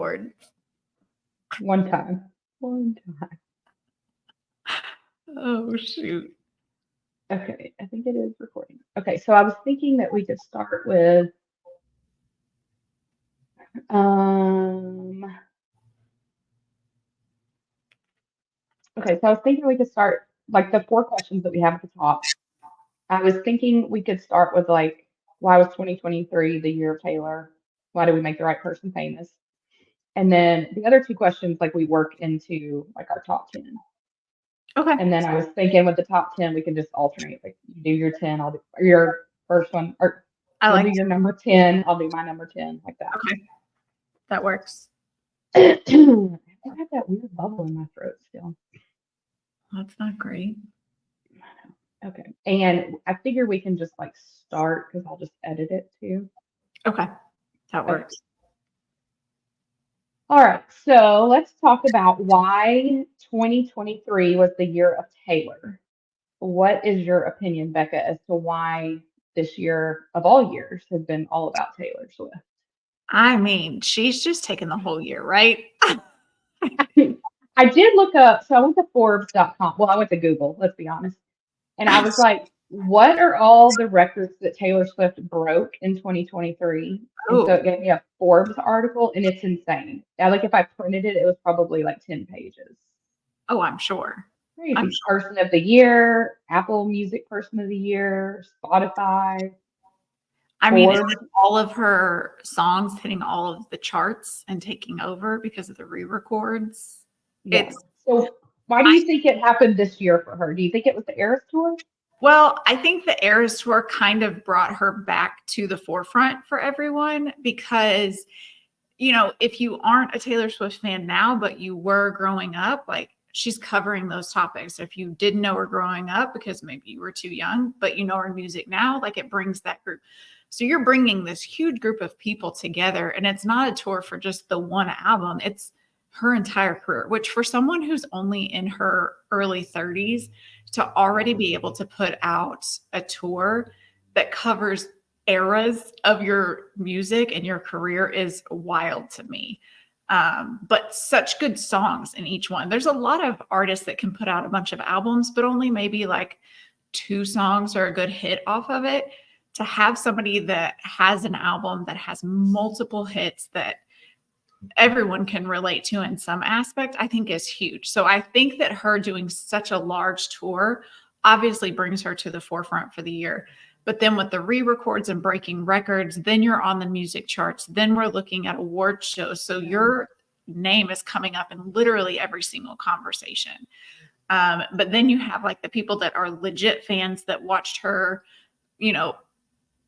record? One time. Oh, shoot. Okay, I think it is recording. Okay, so I was thinking that we could start with um okay, so I was thinking we could start like the four questions that we have at the top. I was thinking we could start with like why was 2023 the year of Taylor? Why did we make the right person famous? And then the other two questions like we work into like our top 10. Okay. And then I was thinking with the top 10 we can just alternate. Like you do your 10, I'll do or your first one, or I you'll like do your number 10, I'll do my number 10, like that. Okay. That works. I still have that weird bubble in my throat still. That's not great. Okay. And I figure we can just like start because I'll just edit it too. Okay. That Okay. works. All right. So let's talk about why 2023 was the year of Taylor. What is your opinion, Becca, as to why this year of all years has been all about Taylor Swift? I mean, she's just taken the whole year, right? I did look up, so I went to Forbes.com. Well, I went to Google, let's be honest. And I was like, what are all the records that Taylor Swift broke in 2023? And so Oh, it gave me a Forbes article, and it's insane. Now, like if I printed it, it was probably like 10 pages. oh, I'm sure. I'm Crazy. sure. Person of the Year, Apple Music Person of the Year, Spotify, I mean, it's Forbes. like all of her songs hitting all of the charts and taking over because of the re-records. Yeah. It's So why do I you think it happened this year for her? Do you think it was the Eras Tour? Well, I think the Eras Tour kind of brought her back to the forefront for everyone because, if you aren't a Taylor Swift fan now, but you were growing up, like she's covering those topics. If you didn't know her growing up because maybe you were too young, but you know her music now, like it brings that group. So you're bringing this huge group of people together, and it's not a tour for just the one album. It's her entire career, which for someone who's only in her early 30s to already be able to put out a tour that covers eras of your music and your career is wild to me. But such good songs in each one. There's a lot of artists that can put out a bunch of albums, but only maybe like two songs are a good hit off of it. To have somebody that has an album that has multiple hits that everyone can relate to in some aspect, I think is huge. So I think that her doing such a large tour obviously brings her to the forefront for the year. But then with the re-records and breaking records, then you're on the music charts. Then we're looking at award shows. So your name is coming up in literally every single conversation. But then you have like the people that are legit fans that watched her, you know,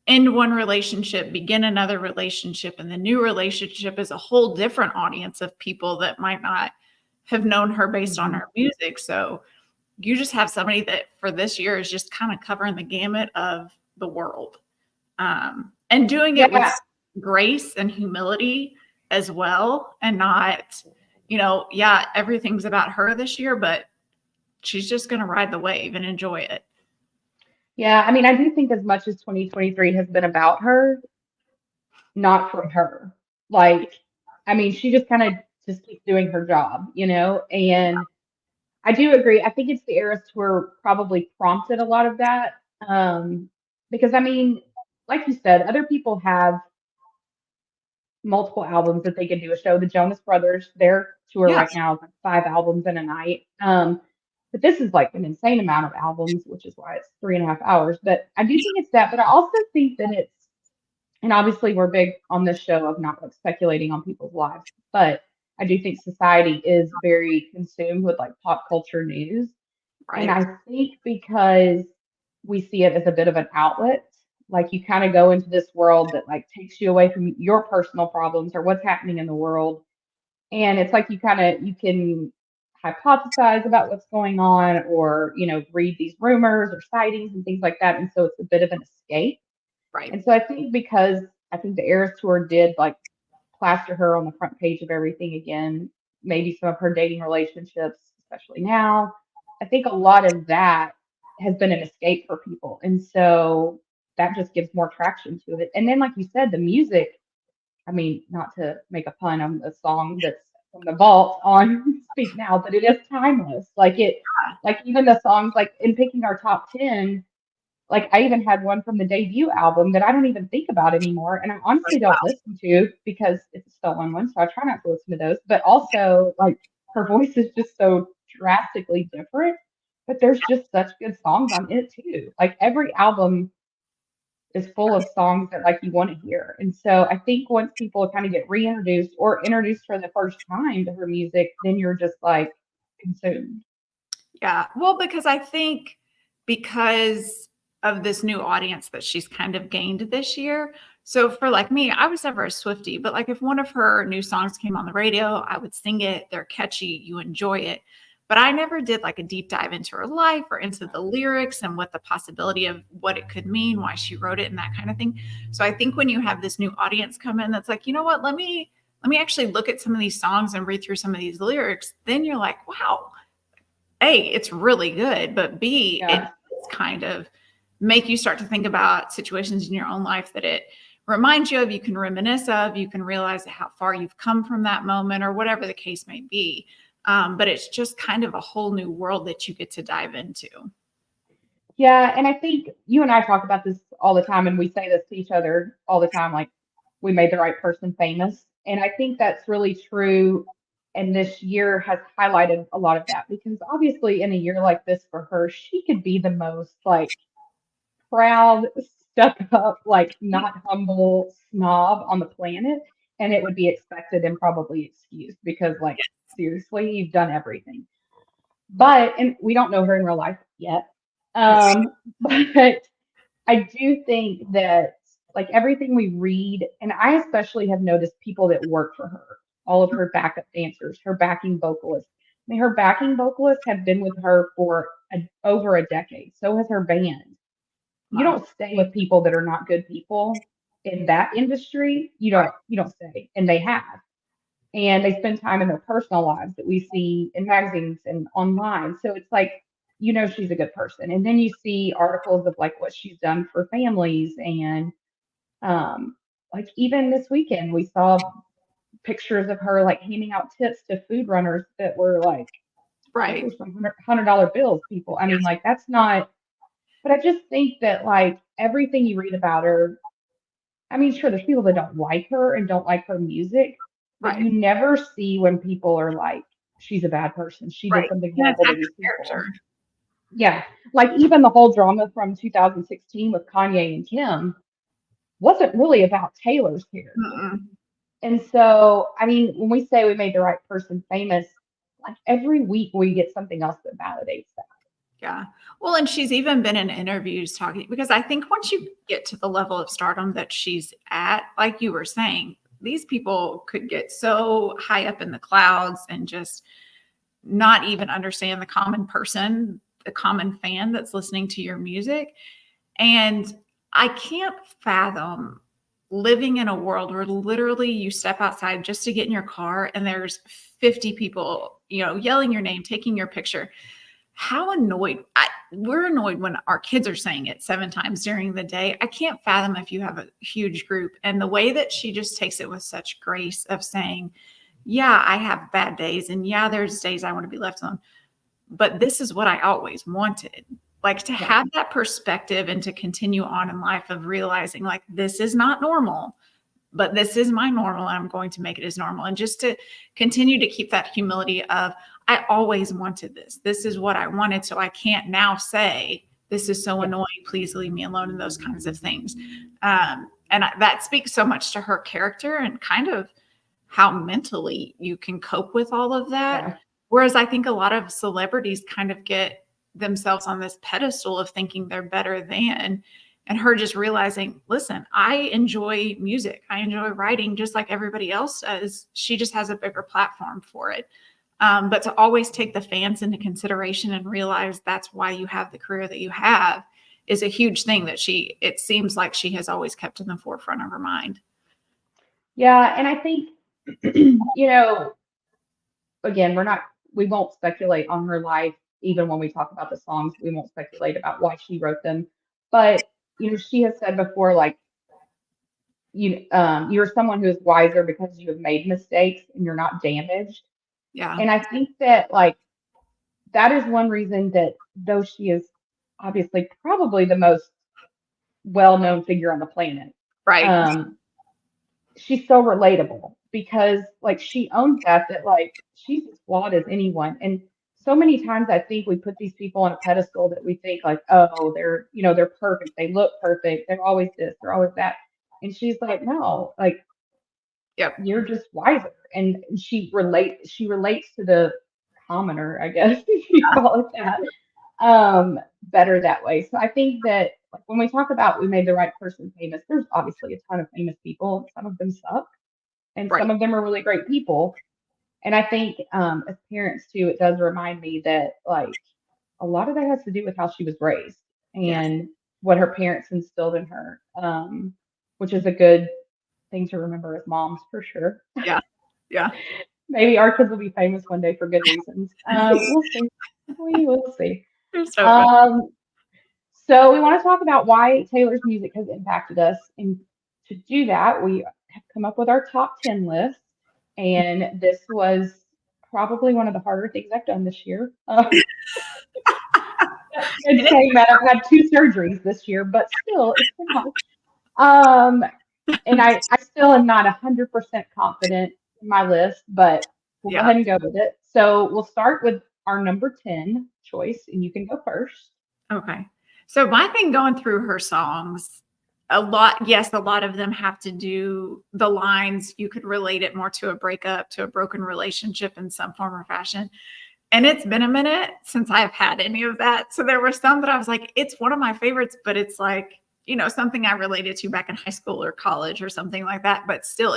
end one relationship, begin another relationship, and the new relationship is a whole different audience of people that might not have known her based on Mhm. her music. So you just have somebody that for this year is just kind of covering the gamut of the world, and doing it with Yeah. grace and humility as well, and not, yeah, everything's about her this year, but she's just going to ride the wave and enjoy it. Yeah. I mean, I do think as much as 2023 has been about her, not from her. Like, I mean, she just kind of just keeps doing her job, And I do agree. I think it's the Eras Tour probably prompted a lot of that. Because I mean, like you said, other people have multiple albums that they could do a show. The Jonas Brothers, their tour Yeah, right now is like 5 albums in a night. But this is like an insane amount of albums, which is why it's 3.5 hours. But I do think it's that. But I also think that it's, and obviously we're big on this show of not like speculating on people's lives, but I do think society is very consumed with like pop culture news. And right. I think because we see it as a bit of an outlet, like you kind of go into this world that like takes you away from your personal problems or what's happening in the world. And it's like you can hypothesize about what's going on or, read these rumors or sightings and things like that. And so it's a bit of an escape. Right. And so I think because I think the Eras Tour did like plaster her on the front page of everything again, maybe some of her dating relationships, especially now. I think a lot of that has been an escape for people. And so that just gives more traction to it. And then, like you said, the music, I mean, not to make a pun on the song that's from the vault on Speak Now, but it is timeless. Like even the songs, like in picking our top 10, like I even had one from the debut album that I don't even think about anymore. And I honestly don't listen to because it's a stolen one. So I try not to listen to those. But also, like, her voice is just so drastically different. But there's just such good songs on it too. Like every album is full of songs that like you want to hear. And so I think once people kind of get reintroduced or introduced for the first time to her music, then you're just like consumed. Yeah. Well, because I think because of this new audience that she's kind of gained this year. So for like me, I was never a Swiftie, but like if one of her new songs came on the radio, I would sing it. They're catchy, you enjoy it. But I never did like a deep dive into her life or into the lyrics and what the possibility of what it could mean, why she wrote it and that kind of thing. So I think when you have this new audience come in that's like, you know what, let me actually look at some of these songs and read through some of these lyrics, then you're like, wow, A, it's really good, but B, it Yeah. does kind of make you start to think about situations in your own life that it reminds you of, you can reminisce of, you can realize how far you've come from that moment or whatever the case may be. But it's just kind of a whole new world that you get to dive into. Yeah, and I think you and I talk about this all the time, and we say this to each other all the time, like we made the right person famous. And I think that's really true. And this year has highlighted a lot of that because obviously, in a year like this for her, she could be the most like proud, stuck up, like not humble snob on the planet, and it would be expected and probably excused because, like, seriously, you've done everything. But and we don't know her in real life yet. But I do think that like everything we read, and I especially have noticed people that work for her, all of her backup dancers, her backing vocalists. I mean, her backing vocalists have been with her for over a decade. So has her band. You Wow. don't stay with people that are not good people in that industry. You don't stay, and they have. And they spend time in their personal lives that we see in magazines and online. So it's like, she's a good person. And then you see articles of like what she's done for families. And like even this weekend, we saw pictures of her like handing out tips to food runners that were like, those Right. were some $100 bills, people. I mean, like that's not, but I just think that like everything you read about her, I mean, sure, there's people that don't like her and don't like her music, but Right. you never see when people are like, she's a bad person. She did Right. something And horrible to attack these her character. people. Yeah. Like even the whole drama from 2016 with Kanye and Kim wasn't really about Taylor's character. Mm-mm. And so, I mean, when we say we made the right person famous, like every week we get something else that validates that. Yeah. Well, and she's even been in interviews talking because I think once you get to the level of stardom that she's at, like you were saying, these people could get so high up in the clouds and just not even understand the common person, the common fan that's listening to your music. And I can't fathom living in a world where literally you step outside just to get in your car and there's 50 people, yelling your name, taking your picture. How annoyed we're annoyed when our kids are saying it 7 times during the day. I can't fathom if you have a huge group. And the way that she just takes it with such grace of saying, yeah, I have bad days. And yeah, there's days I want to be left alone. But this is what I always wanted. Like to Yeah. have that perspective and to continue on in life of realizing like this is not normal, but this is my normal and I'm going to make it as normal. And just to continue to keep that humility of, I always wanted this. This is what I wanted. So I can't now say, this is so Yeah. annoying. Please leave me alone and those kinds of things. That speaks so much to her character and kind of how mentally you can cope with all of that. Yeah. Whereas I think a lot of celebrities kind of get themselves on this pedestal of thinking they're better than, and her just realizing, listen, I enjoy music. I enjoy writing just like everybody else does. She just has a bigger platform for it. But to always take the fans into consideration and realize that's why you have the career that you have is a huge thing that it seems like she has always kept in the forefront of her mind. Yeah. And I think, again, we won't speculate on her life, even when we talk about the songs, we won't speculate about why she wrote them. But, she has said before, like, you're someone who is wiser because you have made mistakes and you're not damaged. Yeah. And I think that like that is one reason that though she is obviously probably the most well-known figure on the planet, Right. um, she's so relatable because like she owns that like she's as flawed as anyone. And so many times I think we put these people on a pedestal that we think like, oh, they're perfect, they look perfect, they're always this, they're always that. And she's like, no, like Yep. you're just wiser. And she relates to the commoner, I guess if you call it that, better that way. So I think that like when we talk about we made the right person famous, there's obviously a ton of famous people. Some of them suck, and Right. some of them are really great people. And I think as parents too, it does remind me that like a lot of that has to do with how she was raised Yes. and what her parents instilled in her, which is a good thing to remember as moms for sure. Yeah. Yeah. Maybe our kids will be famous one day for good reasons. We'll see. We will see. There's so good. Um, So we want to talk about why Taylor's music has impacted us. And to do that, we have come up with our top 10 list. And this was probably one of the harder things I've done this year. And And it, saying that I've had two surgeries this year, but still, it's been hard. Um, and I still am not 100% confident in my list, but we'll go yeah. ahead and go with it. So we'll start with our number 10 choice, and you can go first. Okay. So my thing going through her songs, a lot, yes, a lot of them have to do the lines. You could relate it more to a breakup, to a broken relationship in some form or fashion. And it's been a minute since I've had any of that. So there were some that I was like, it's one of my favorites, but it's like, something I related to back in high school or college or something like that. But still,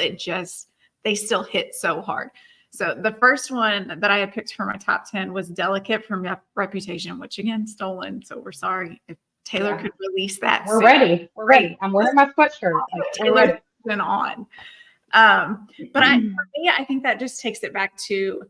they still hit so hard. So the first one that I had picked for my top 10 was Delicate from Reputation, which again, stolen. So we're sorry if Taylor Yeah, could release that we're soon. ready. We're Great. ready. I'm wearing my sweatshirt. Like, we're Taylor's ready. been on. For me, I think that just takes it back to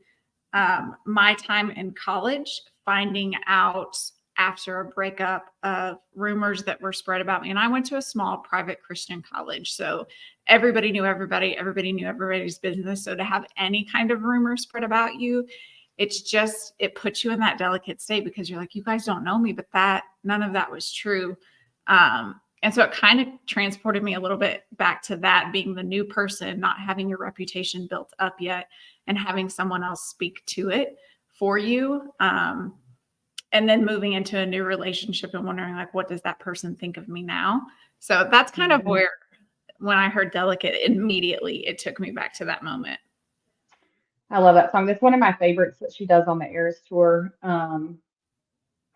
my time in college, finding out after a breakup of rumors that were spread about me. And I went to a small private Christian college. So everybody knew everybody's business. So to have any kind of rumor spread about you, it puts you in that delicate state because you're like, you guys don't know me, but none of that was true. And so it kind of transported me a little bit back to that being the new person, not having your reputation built up yet and having someone else speak to it for you. And then moving into a new relationship and wondering like, what does that person think of me now? So that's kind of Mhm. where when I heard Delicate, immediately it took me back to that moment. I love that song. That's one of my favorites that she does on the Eras tour.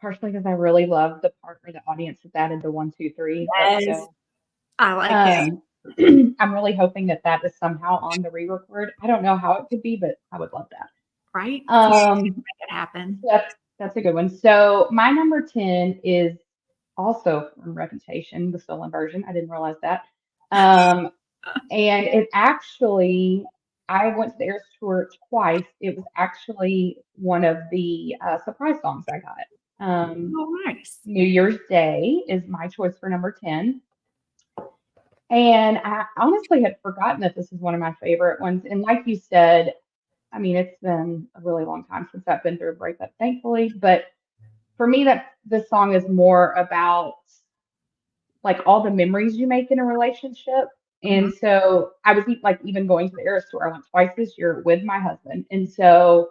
Partially because I really love the part where the audience has added the one, two, three. Let's Yes, go. I like it. Um, I'm really hoping that that is somehow on the re-record. I don't know how it could be, but I would love that. Right? Um, Make it happen. so that's a good one. So my number 10 is also from Reputation, the stolen version. I didn't realize that. Um, and it actually, I went to the Eras tour twice. It was actually one of the surprise songs I got. Oh, nice. New Year's Day is my choice for number 10. And I honestly had forgotten that this is one of my favorite ones. And like you said, I mean, it's been a really long time since I've been through a breakup, thankfully. But for me, that this song is more about like all the memories you make in a relationship. Mhm. And so I was like even going to the Eras tour. I went twice this year with my husband. And so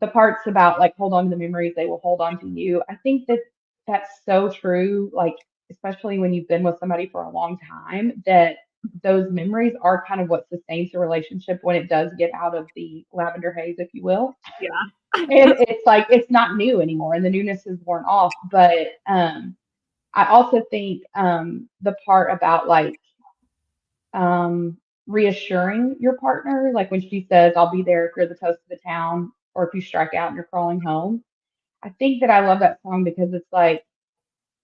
the parts about like hold on to the memories, they will hold on to you. I think that that's so true. Like especially when you've been with somebody for a long time, that those memories are kind of what sustains the relationship when it does get out of the lavender haze, if you will. Yeah. And it's like it's not new anymore, and the newness is worn off. But I also think the part about like um, reassuring your partner, like when she says, "I'll be there if you're the toast of the town," or if you strike out and you're crawling home. I think that I love that song because it's like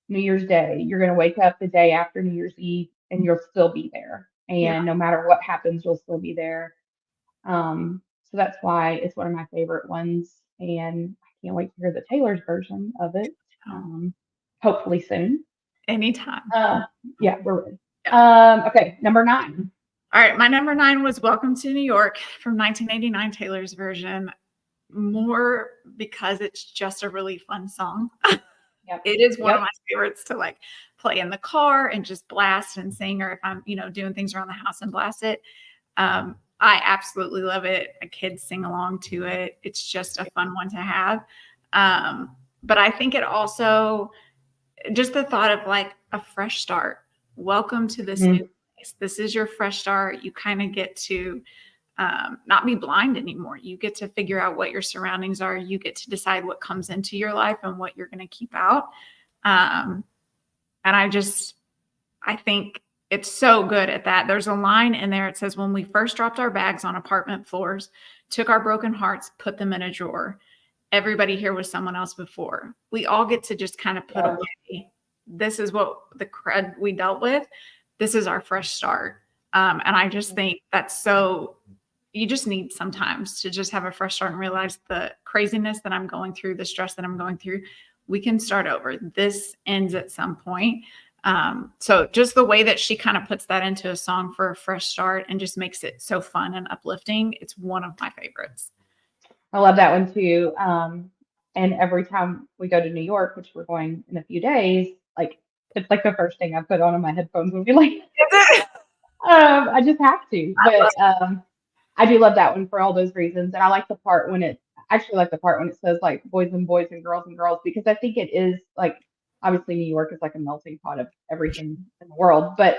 New Year's Day. You're going to wake up the day after New Year's Eve and you'll still be there. Yeah. And no matter what happens, you'll still be there. So that's why it's one of my favorite ones. And I can't wait to hear the Taylor's version of it. Oh, Um, hopefully soon. anytime. Uh, yeah, we're ready. Okay, number 9. All right, my number 9 was Welcome to New York from 1989, Taylor's version. More because it's just a really fun song. Yep. It is one of Yep. my favorites to like play in the car and just blast and sing, or if I'm, doing things around the house and blast it. I absolutely love it. Kids sing along to it. It's just a fun one to have. But I think it also, just the thought of like a fresh start. Welcome to this new place. This is your fresh start. You kind of get to not be blind anymore. You get to figure out what your surroundings are. You get to decide what comes into your life and what you're going to keep out. And I think it's so good at that. There's a line in there. It says, when we first dropped our bags on apartment floors, took our broken hearts, put them in a drawer. Everybody here was someone else before. We all get to just kind of put away. This is what the crud we dealt with. This is our fresh start. And I just think that's so, you just need sometimes to just have a fresh start and realize the craziness that I'm going through, the stress that I'm going through. We can start over. This ends at some point. So just the way that she kind of puts that into a song for a fresh start and just makes it so fun and uplifting. It's one of my favorites. I love that one too. And every time we go to New York, which we're going in a few days, like it's like the first thing I put on my headphones and be like, I just have to. But I do love that one for all those reasons. And I like the part when I actually like the part when it says like boys and girls, because I think it is like, obviously New York is like a melting pot of everything in the world. But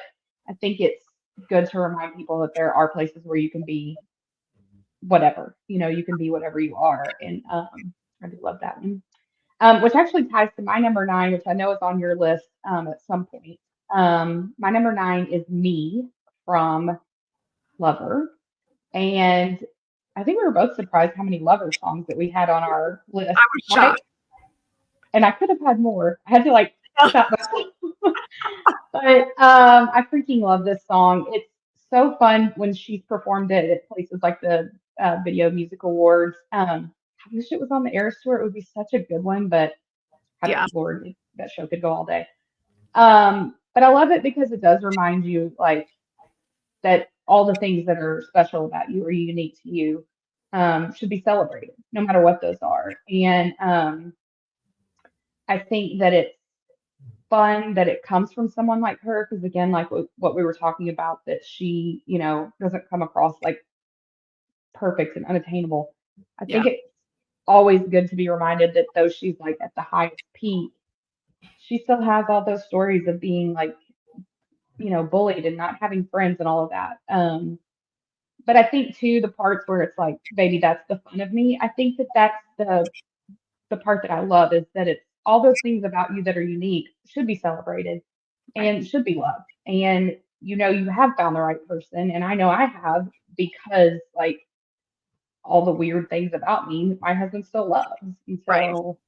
I think it's good to remind people that there are places where you can be whatever, you can be whatever you are. And I do love that one. Which actually ties to my number 9, which I know is on your list at some point. My number 9 is Me from Lover. And I think we were both surprised how many Lover songs that we had on our list. I was shocked. And I could have had more. I had to like stop myself. But I freaking love this song. It's so fun when she's performed it at places like the Video Music Awards. I wish it was on the Eras Tour. It would be such a good one, but Yeah. Lord, that show could go all day. But I love it because it does remind you like that all the things that are special about you or unique to you should be celebrated, no matter what those are. And I think that it's fun that it comes from someone like her because again, like what we were talking about, that she, doesn't come across like perfect and unattainable. I think it's always good to be reminded that though she's like at the highest peak, she still has all those stories of being like, bullied and not having friends and all of that. But I think too, the parts where it's like, baby, that's the fun of me. I think that that's the part that I love is that it's all those things about you that are unique should be celebrated and should be loved. And you have found the right person, and I know I have because like all the weird things about me, my husband still loves. And so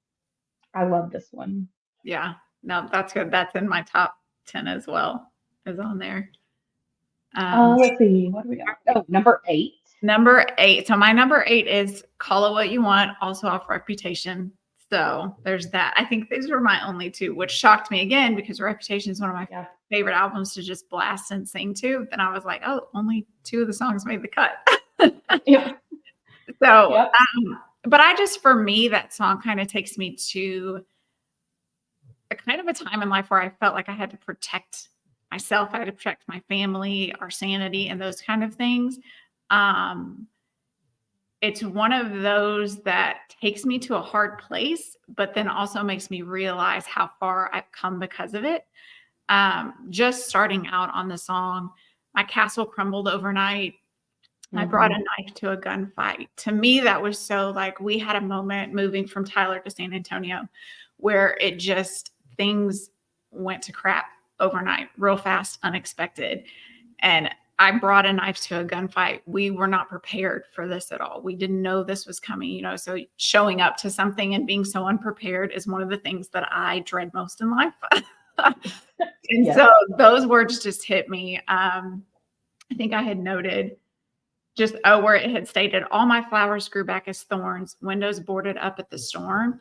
I love this one. Yeah. No, that's good. That's in my top 10 as well, is on there. Let's see, what do we got? Oh, number 8. Number 8. So my number 8 is Call It What You Want, also off Reputation. So there's that. I think these were my only 2, which shocked me again because Reputation is one of my favorite albums to just blast and sing to. Then I was like, oh, only 2 of the songs made the cut. Yeah. So, but for me, that song kind of takes me to a kind of a time in life where I felt like I had to protect myself. I had to protect my family, our sanity, and those kind of things. It's one of those that takes me to a hard place, but then also makes me realize how far I've come because of it. Just starting out on the song, my castle crumbled overnight. I brought a knife to a gunfight. To me, that was so like we had a moment moving from Tyler to San Antonio where it just things went to crap overnight, real fast, unexpected. And I brought a knife to a gunfight. We were not prepared for this at all. We didn't know this was coming, so showing up to something and being so unprepared is one of the things that I dread most in life. And so those words just hit me. I think I had noted where it had stated, all my flowers grew back as thorns, windows boarded up at the storm.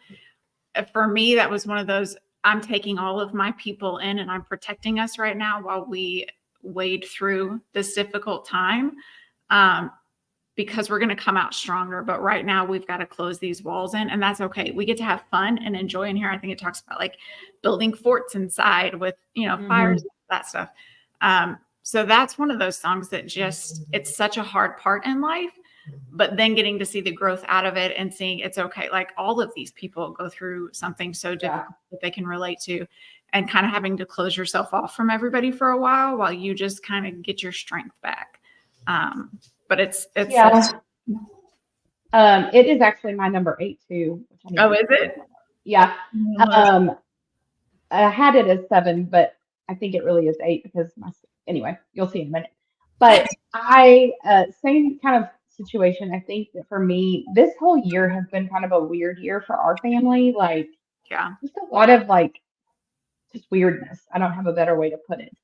For me, that was one of those, I'm taking all of my people in and I'm protecting us right now while we wade through this difficult time. Because we're going to come out stronger. But right now we've got to close these walls in, and that's okay. We get to have fun and enjoy in here. I think it talks about like building forts inside with, fires, that stuff. So that's one of those songs that just, it's such a hard part in life, but then getting to see the growth out of it and seeing it's okay. Like all of these people go through something so difficult that they can relate to, and kind of having to close yourself off from everybody for a while you just kind of get your strength back. But it's it is actually my number 8 too. Which I oh, is it? Yeah. I had it as 7, but I think it really is 8 because anyway, you'll see in a minute. But same kind of situation. I think that for me, this whole year has been kind of a weird year for our family. Like, just a lot of like just weirdness. I don't have a better way to put it.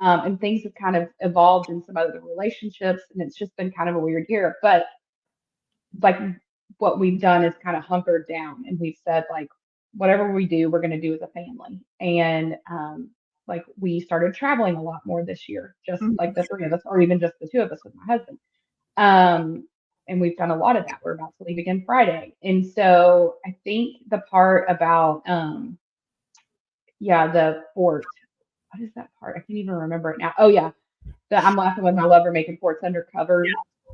And things have kind of evolved in some other relationships, and it's just been kind of a weird year. But like what we've done is kind of hunkered down, and we've said like whatever we do, we're going to do as a family. And like we started traveling a lot more this year, just like the 3 of us, or even just the 2 of us with my husband. And we've done a lot of that. We're about to leave again Friday. And so I think the part about the fort, what is that part? I can't even remember it now. Oh yeah, I'm laughing with my lover making forts under covers.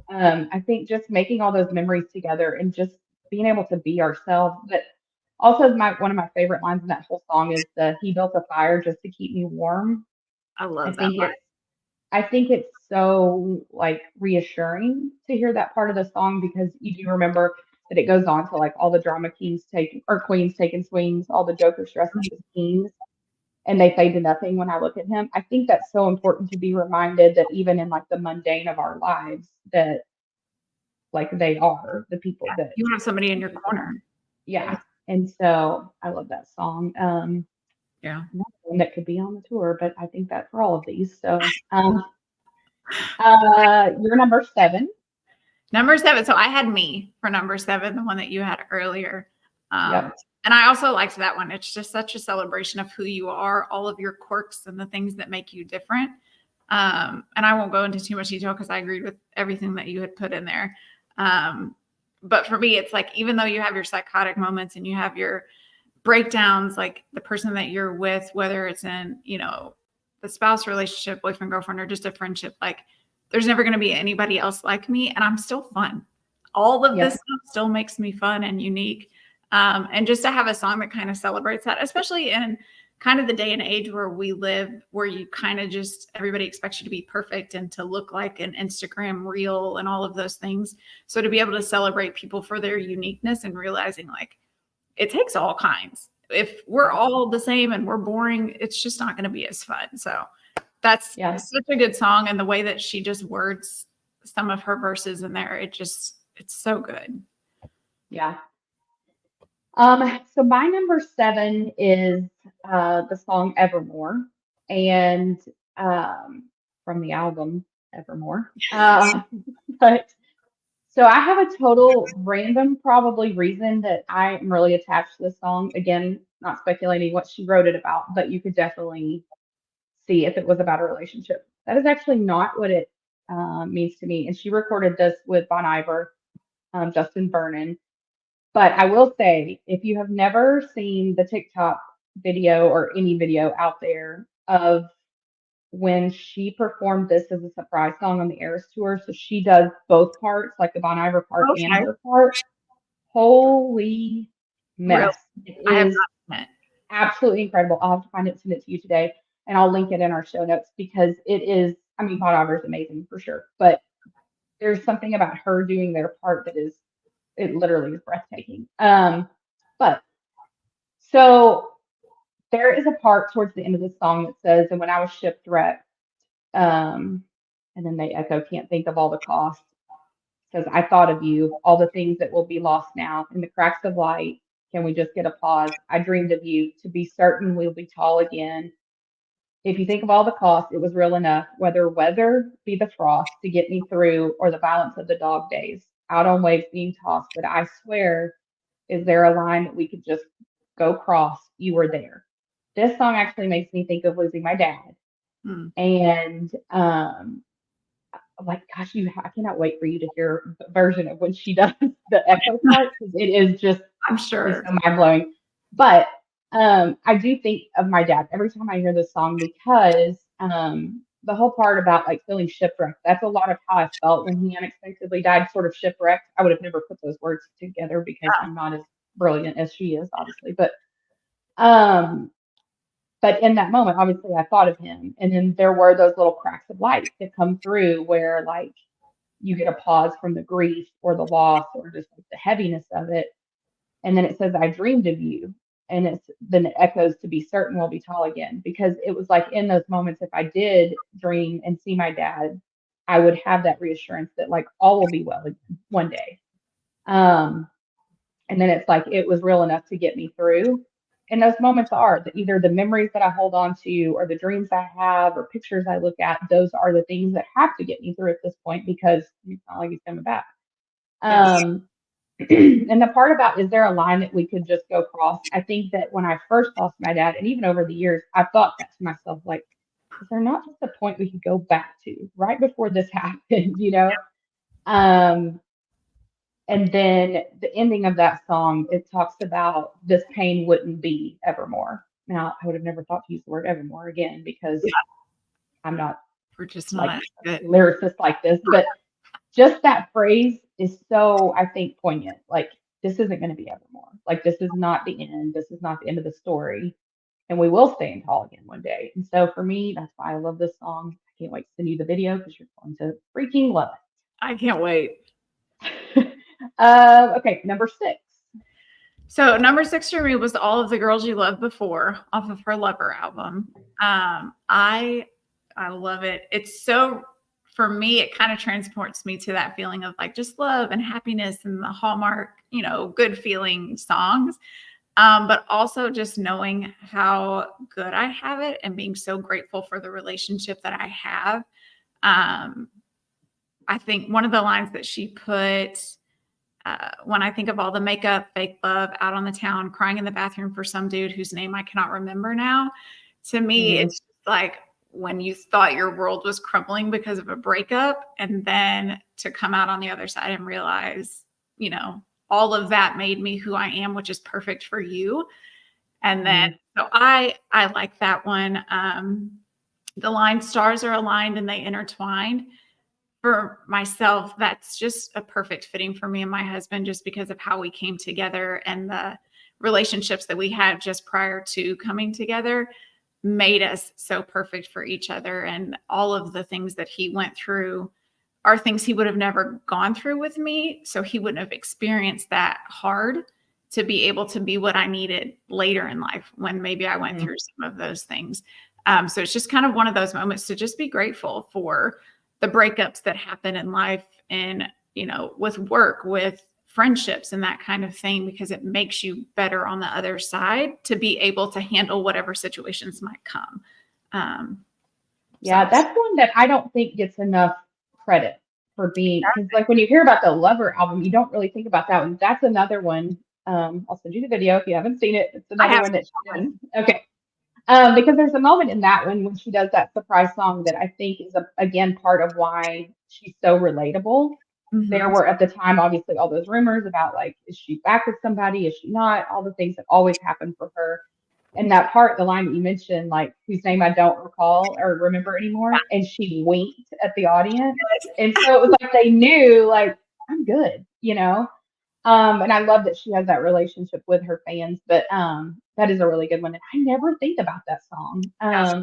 I think just making all those memories together and just being able to be ourselves. But also one of my favorite lines in that whole song is he built a fire just to keep me warm. I love that line. I think it's so like reassuring to hear that part of the song, because you do remember that it goes on to like all the drama queens taking swings, all the jokers dressed up as kings, and they fade to nothing when I look at him. I think that's so important to be reminded that even in like the mundane of our lives, that like they are the people that you have somebody in your corner. Yeah. And so I love that song. Not one that could be on the tour, but I think that for all of these. So you're number 7. Number 7. So I had Me for number 7, the one that you had earlier. Yep. And I also liked that one. It's just such a celebration of who you are, all of your quirks and the things that make you different. And I won't go into too much detail because I agreed with everything that you had put in there. But for me, it's like, even though you have your psychotic moments and you have your breakdowns, like the person that you're with, whether it's in, the spouse relationship, boyfriend, girlfriend, or just a friendship, like there's never going to be anybody else like me. And I'm still fun. All of this stuff still makes me fun and unique. And just to have a song that kind of celebrates that, especially in kind of the day and age where we live, where you kind of just, everybody expects you to be perfect and to look like an Instagram reel and all of those things. So to be able to celebrate people for their uniqueness and realizing like it takes all kinds. If we're all the same and we're boring, it's just not going to be as fun. So that's such a good song. And the way that she just words some of her verses in there, it's so good. Yeah. So my number 7 is the song Evermore, and from the album Evermore. But so I have a total random probably reason that I am really attached to this song. Again, not speculating what she wrote it about, but you could definitely see if it was about a relationship. That is actually not what it means to me. And she recorded this with Bon Iver, Justin Vernon. But I will say, if you have never seen the TikTok video or any video out there of when she performed this as a surprise song on the Eras tour, so she does both parts, like the Bon Iver part and her part. Holy mess! Really? It is absolutely incredible. I'll have to find it and send it to you today, and I'll link it in our show notes, because it is. I mean, Bon Iver is amazing for sure, but there's something about her doing their part that is. It literally is breathtaking. But so there is a part towards the end of the song that says, "And when I was shipwrecked," and then they echo, "Can't think of all the costs." Says, "I thought of you, all the things that will be lost now. In the cracks of light, can we just get a pause? I dreamed of you, to be certain we'll be tall again. If you think of all the costs, it was real enough, whether weather be the frost to get me through, or the violence of the dog days, out on waves being tossed. But I swear, is there a line that we could just go cross? You were there." This song actually makes me think of losing my dad. Mm. And like, gosh, I cannot wait for you to hear the version of when she does the echo part, because it is just I'm is sure. so mind blowing. But I do think of my dad every time I hear this song, because the whole part about like feeling shipwrecked, that's a lot of how I felt when he unexpectedly died, sort of shipwrecked. I would have never put those words together because Yeah. I'm not as brilliant as she is, obviously. Um, but in that moment, obviously, I thought of him, and then there were those little cracks of light that come through where like you get a pause from the grief or the loss or just like the heaviness of it. And then it says, I dreamed of you. And then it echoes, to be certain we'll be tall again. Because it was like in those moments, if I did dream and see my dad, I would have that reassurance that like all will be well again one day. Um, and then it's like it was real enough to get me through. And those moments are either the memories that I hold on to or the dreams I have or pictures I look at. Those are the things that have to get me through at this point, because it's not like he's coming back. Yes. Um, and the part about, is there a line that we could just go cross? I think that when I first lost my dad, and even over the years, I've thought that to myself, like, is there not just a point we could go back to right before this happened, you know? Um, and then the ending of that song, it talks about this pain wouldn't be evermore. Now, I would have never thought to use the word evermore again, because Yeah. I'm not We're just like not good. a lyricist like this, but just that phrase is so, I think, poignant. Like, this isn't going to be evermore. Like, this is not the end. This is not the end of the story. And we will stand tall again one day. And so for me, that's why I love this song. I can't wait to send you the video because you're going to freaking love I can't wait. it. Okay, number 6. So number 6 for me was All of the Girls You Loved Before off of her Lover album. I love it. It's so, for me, it kind of transports me to that feeling of like just love and happiness and the Hallmark, good feeling songs. But also just knowing how good I have it and being so grateful for the relationship that I have. Um, I think one of the lines that she put, when I think of all the makeup, fake love out on the town, crying in the bathroom for some dude whose name I cannot remember now. To me, Mm-hmm. it's just like when you thought your world was crumbling because of a breakup, and then to come out on the other side and realize, all of that made me who I am, which is perfect for you. And then, Mm-hmm. so I like that one. The line stars are aligned and they intertwined. For myself, that's just a perfect fitting for me and my husband, just because of how we came together and the relationships that we had just prior to coming together made us so perfect for each other. And all of the things that he went through are things he would have never gone through with me. So he wouldn't have experienced that hard to be able to be what I needed later in life when maybe I went through some of those things. So it's just kind of one of those moments to just be grateful for the breakups that happen in life and, with work, with friendships and that kind of thing, because it makes you better on the other side to be able to handle whatever situations might come. Um, Yeah, so that's one that I don't think gets enough credit for being, because like when you hear about the Lover album, you don't really think about that one. That's another one. I'll send you the video if you haven't seen it. It's I another have one that she does. one. Okay. Because there's a moment in that one when she does that surprise song that I think is again part of why she's so relatable. There Mhm. were at the time obviously all those rumors about like, is she back with somebody? Is she not? All the things that always happen for her. And that part, the line that you mentioned, like whose name I don't recall or remember anymore, and she winked at the audience, and so it was like they knew, like, I'm good, you know. And I love that she has that relationship with her fans. But that is a really good one. And I never think about that song. Yes.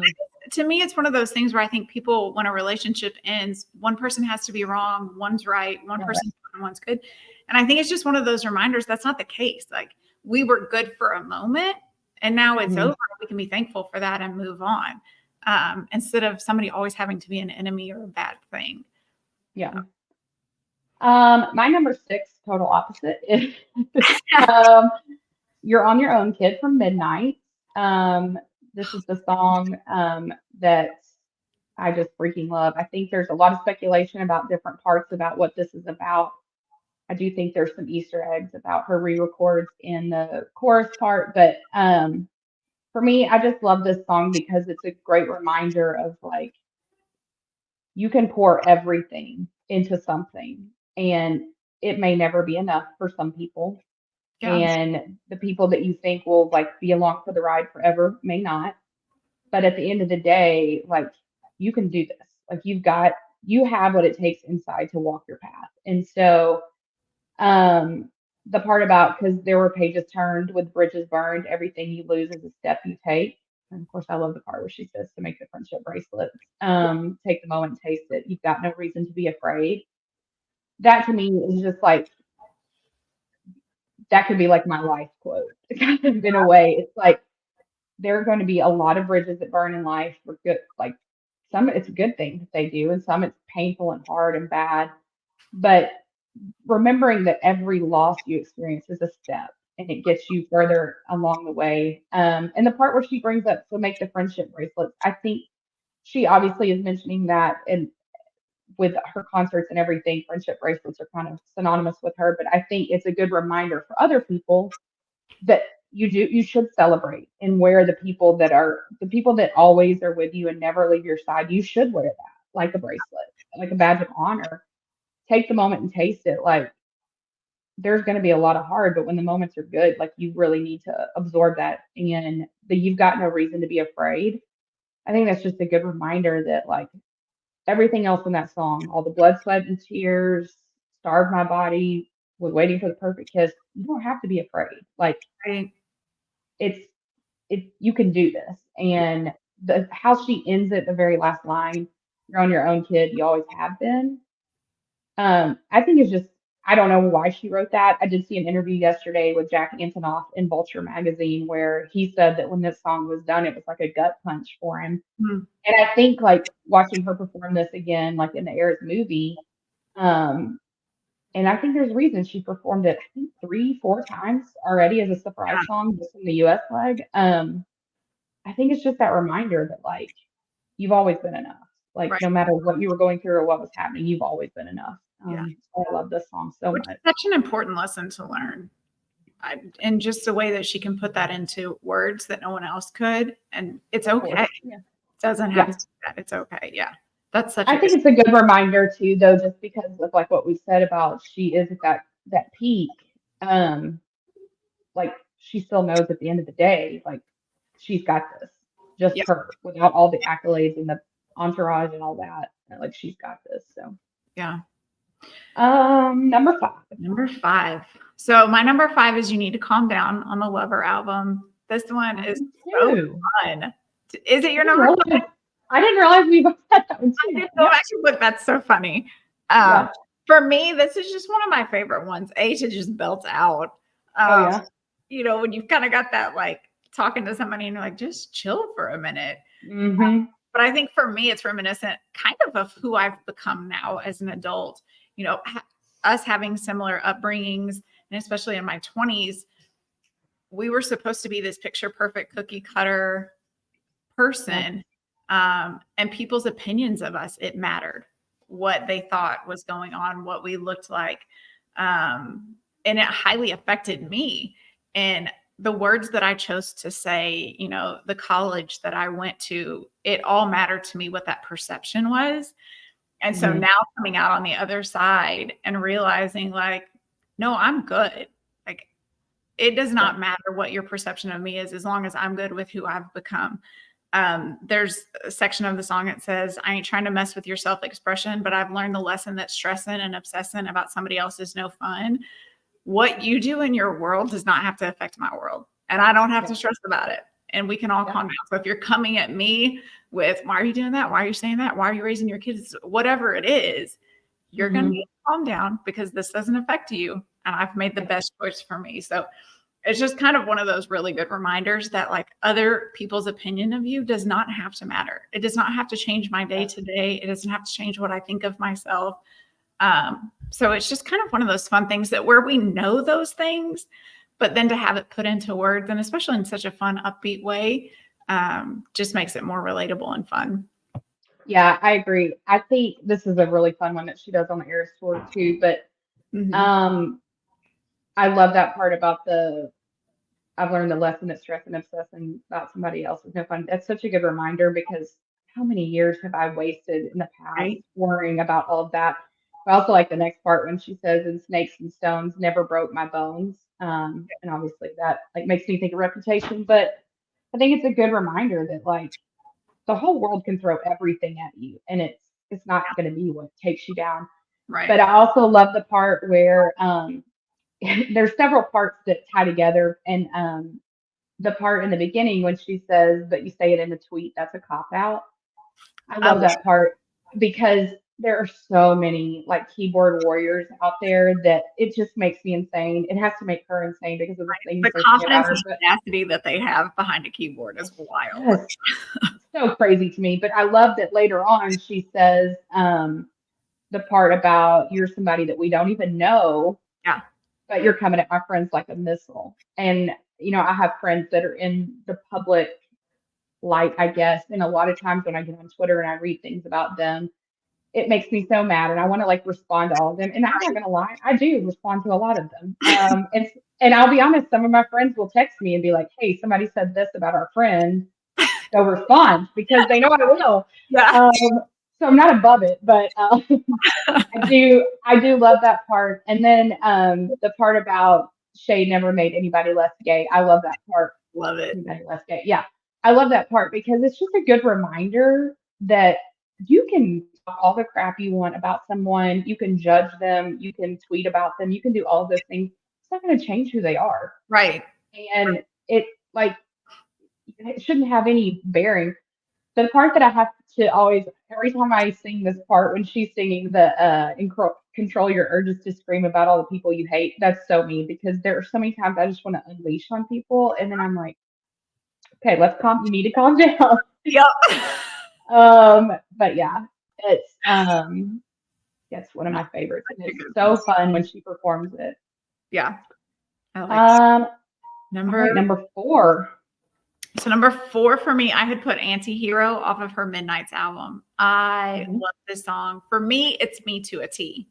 To me, it's one of those things where I think people, when a relationship ends, one person has to be wrong, one's right, one Right. person's good, and one's good. And I think it's just one of those reminders that's not the case. Like we were good for a moment and now it's Mhm. over. We can be thankful for that and move on. Instead of somebody always having to be an enemy or a bad thing. Yeah. My number 6, total opposite, is um, "You're on Your Own, Kid" from Midnight. Um, this is the song that I just freaking love. I think there's a lot of speculation about different parts about what this is about. I do think there's some Easter eggs about her re-records in the chorus part, but for me, I just love this song because it's a great reminder of like you can pour everything into something and it may never be enough for some people. Yeah. And the people that you think will like be along for the ride forever may not. But at the end of the day, like you can do this. Like you have what it takes inside to walk your path. And so um the part about because there were pages turned with bridges burned, everything you lose is a step you take. And of course I love the part where she says to make the friendship bracelets. Take the moment, taste it. You've got no reason to be afraid. That to me is just like that could be like my life quote. Kind of in a way. It's like there are going to be a lot of bridges that burn in life for good, like some it's a good thing that they do, and some it's painful and hard and bad. But remembering that every loss you experience is a step and it gets you further along the way. And the part where she brings up to make the friendship bracelets, I think she obviously is mentioning that and with her concerts and everything, friendship bracelets are kind of synonymous with her. But I think it's a good reminder for other people that you should celebrate and wear the people that always are with you and never leave your side. You should wear that like a bracelet, like a badge of honor. Take the moment and taste it. Like there's going to be a lot of hard, but when the moments are good, like you really need to absorb that and that you've got no reason to be afraid. I think that's just a good reminder that like everything else in that song, all the blood, sweat, and tears, starved my body, was waiting for the perfect kiss. You don't have to be afraid. Like Right. it's you can do this. And the how she ends it, the very last line, you're on your own, kid, you always have been. I think it's just I don't know why she wrote that. I did see an interview yesterday with Jack Antonoff in Vulture magazine where he said that when this song was done, it was like a gut punch for him. Mm. And I think like watching her perform this again, like in the Airs movie, um, and I think there's a reason she performed it, I think 3, 4 times already as a surprise Yeah. song just in the US leg. I think it's just that reminder that like you've always been enough. Like Right. no matter what you were going through or what was happening, you've always been enough. Yeah. So I love this song so Which is much. such an important lesson to learn. And just the way that she can put that into words that no one else could. And it's Of okay. course. It Yeah. doesn't have Yeah. to do that. It's okay. Yeah. That's such I a good. think it's a good reminder too, though, just because of like what we said about she is at that peak. Um, like she still knows at the end of the day, like she's got this, just Yeah. her, without all the accolades and the entourage and all that. Like she's got this. So, Yeah. number 5. Number 5. So my number 5 is You Need to Calm Down on the Lover album. This one is Mine so too. fun. Is it I your didn't number? realize. I didn't realize we both had that one I too. did go Yeah. back and look. That's so funny. Yeah. For me, this is just one of my favorite ones. To just belt out. Oh Um, yeah. when you've kind of got that like talking to somebody and you're like, just chill for a minute. Mm-hmm. But I think for me, it's reminiscent kind of who I've become now as an adult. Us having similar upbringings, and especially in my 20s, we were supposed to be this picture perfect cookie cutter Yeah. person. And people's opinions of us, it mattered what they thought was going on, what we looked like. And it highly affected me. And the words that I chose to say, the college that I went to, it all mattered to me what that perception was. And so Mm-hmm. now coming out on the other side and realizing like, no, I'm good. Like it does Yeah. not matter what your perception of me is as long as I'm good with who I've become. There's a section of the song that says, I ain't trying to mess with your self-expression, but I've learned the lesson that stressing and obsessing about somebody else is no fun. What you do in your world does not have to affect my world. And I don't have Yeah. to stress about it. And we can all Yeah. calm down. So if you're coming at me with, why are you doing that? Why are you saying that? Why are you raising your kids? Whatever it is, you're going to Mm-hmm. need to calm down because this doesn't affect you. And I've made the Yeah. best choice for me. So it's just kind of one of those really good reminders that like other people's opinion of you does not have to matter. It does not have to change my day to day. It doesn't have to change what I think of myself. So it's just kind of one of those fun things that where we know those things, but then to have it put into words and especially in such a fun, upbeat way, just makes it more relatable and fun. Yeah, I agree. I think this is a really fun one that she does on the Eras tour too. But Mm-hmm. um, I love that part about I've learned the lesson that stress and obsessing about somebody else is no fun. That's such a good reminder because how many years have I wasted in the past Right. worrying about all of that? I also like the next part when she says, "And snakes and stones never broke my bones." And obviously that like makes me think of Reputation, but I think it's a good reminder that like the whole world can throw everything at you, and it's not Yeah. going to be what takes you down. But Right. I also love the part where there's several parts that tie together, and the part in the beginning when she says, "But you say it in the tweet, that's a cop out." I I love love that part because there are so many like keyboard warriors out there that it just makes me insane. It has to make her insane because of the things the they're saying about confidence her. and But tenacity that they have behind a keyboard is it's wild. just so crazy to me. But I love that later on she says the part about you're somebody that we don't even know, Yeah. but you're coming at my friends like a missile. And I have friends that are in the public light, I guess. And a lot of times when I get on Twitter and I read things about them, it makes me so mad and I want to like respond to all of them. And I'm not gonna lie, I do respond to a lot of them. And I'll be honest, some of my friends will text me and be like, "Hey, somebody said this about our friend." They'll respond because they know I will. Yeah. Um, so I'm not above it, but I do love that part. And then the part about Shay never made anybody less gay. I love that part. Love it. Anybody less gay. Yeah. I love that part because it's just a good reminder that you can talk all the crap you want about someone, you can judge them, you can tweet about them, you can do all of those things. It's not going to change who they are. Right. And it like it shouldn't have any bearing. The part that I have to always, every time I sing this part, when she's singing the control your urges to scream about all the people you hate, that's so me because there are so many times I just want to unleash on people, and then I'm like, okay, you need to calm down. Yep. But yeah, it's one of my favorites, and Such a it's good one. so fun when she performs it. Yeah. I like Um, all number right, number 4. So number 4 for me, I had put Anti-Hero off of her Midnight's album. I Mhm, love this song. For me, it's me to a T.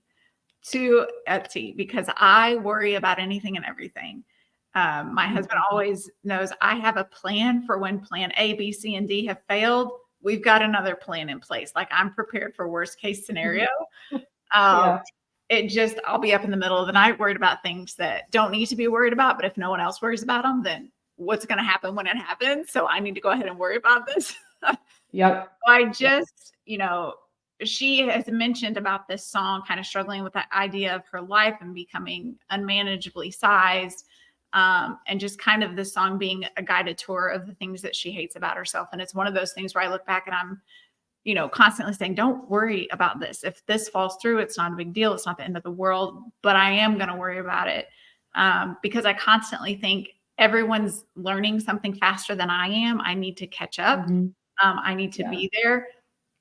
To a T, because I worry about anything and everything. My husband mhm, always knows I have a plan for when plan A, B, C, and D have failed. We've got another plan in place. Like I'm prepared for worst case mhm. scenario. Um, Yeah, I'll be up in the middle of the night worried about things that don't need to be worried about. But if no one else worries about them, then what's going to happen when it happens? So I need to go ahead and worry about this. yep, I yep, just, she has mentioned about this song kind of struggling with that idea of her life and becoming unmanageably sized. And just kind of this song being a guided tour of the things that she hates about herself. And it's one of those things where I look back and I'm, constantly saying, don't worry about this. If this falls through, it's not a big deal. It's not the end of the world, but I am going to worry about it because I constantly think everyone's learning something faster than I am. I need to catch up. mhm, I need to yeah, be there.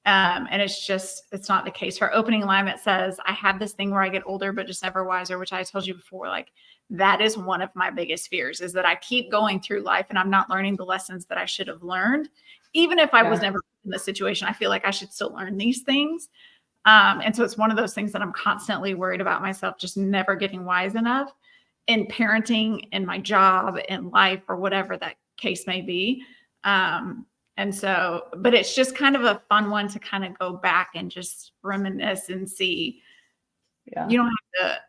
And it's not the case. Her opening line that says, I have this thing where I get older, but just never wiser, which I told you before, like that is one of my biggest fears is that I keep going through life and I'm not learning the lessons that I should have learned. Even if I was yeah, never in this situation, I feel like I should still learn these things. And so it's one of those things that I'm constantly worried about myself, just never getting wise enough in parenting, in my job, in life, or whatever that case may be. And so, but it's just kind of a fun one to kind of go back and just reminisce and see. yeah, You don't have to,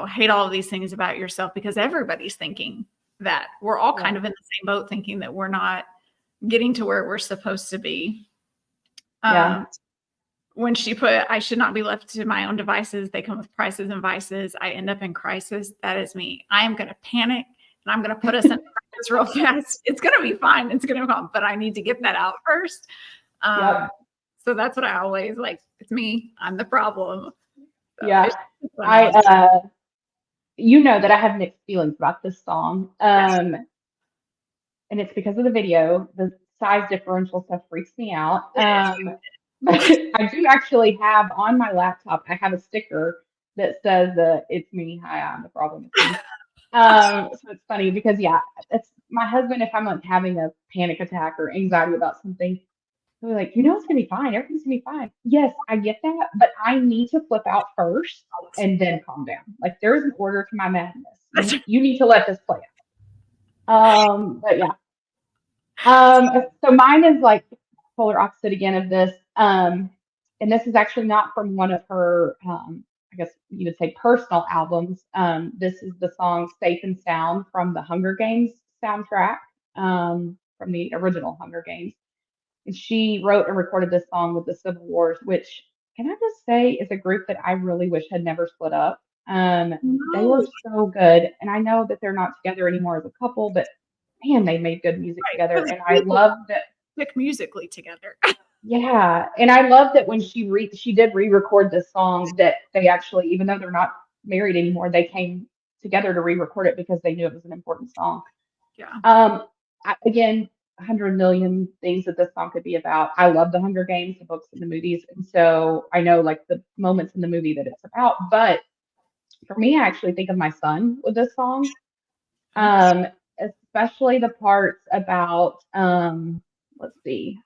hate all of these things about yourself because everybody's thinking that. We're all kind yeah, of in the same boat thinking that we're not getting to where we're supposed to be. yeah, Um, when she put, I should not be left to my own devices. They come with prices and vices. I end up in crisis. That is me. I am going to panic and I'm going to put us in crisis real fast. It's going to be fine. It's going to come, but I need to get that out first. Um, yep, so that's what I always like. It's me. I'm the problem. So yeah. it's a fun I one. that I have mixed feelings about this song. Yes. And it's because of the video. The size differential stuff freaks me out. It But I do actually have on my laptop, I have a sticker that says it's me. Hi, I'm the problem. It's me. So it's funny because yeah, it's my husband, if I'm like having a panic attack or anxiety about something, they're like, it's gonna be fine. Everything's gonna be fine. Yes, I get that, but I need to flip out first and then calm down. Like there is an order to my madness. is. You need to let this play But yeah. So mine is like polar opposite again of this. And this is actually not from one of her, I guess you would say personal albums. This is the song Safe and Sound from the Hunger Games soundtrack, from the original Hunger Games. And she wrote and recorded this song with the Civil Wars, which can I just say is a group that I really wish had never split up. They No, were so good. And I know that they're not together anymore as a couple, but man, they made good music right. together. For the And I people love that. stick musically together. Yeah, and I love that when she did re-record this song that they actually, even though they're not married anymore, they came together to re-record it because they knew it was an important song. Yeah. Um, again, 100 million things that this song could be about. I love the Hunger Games, the books and the movies, and so I know like the moments in the movie that it's about. But for me, I actually think of my son with this song, Nice. um, especially the parts about let's see.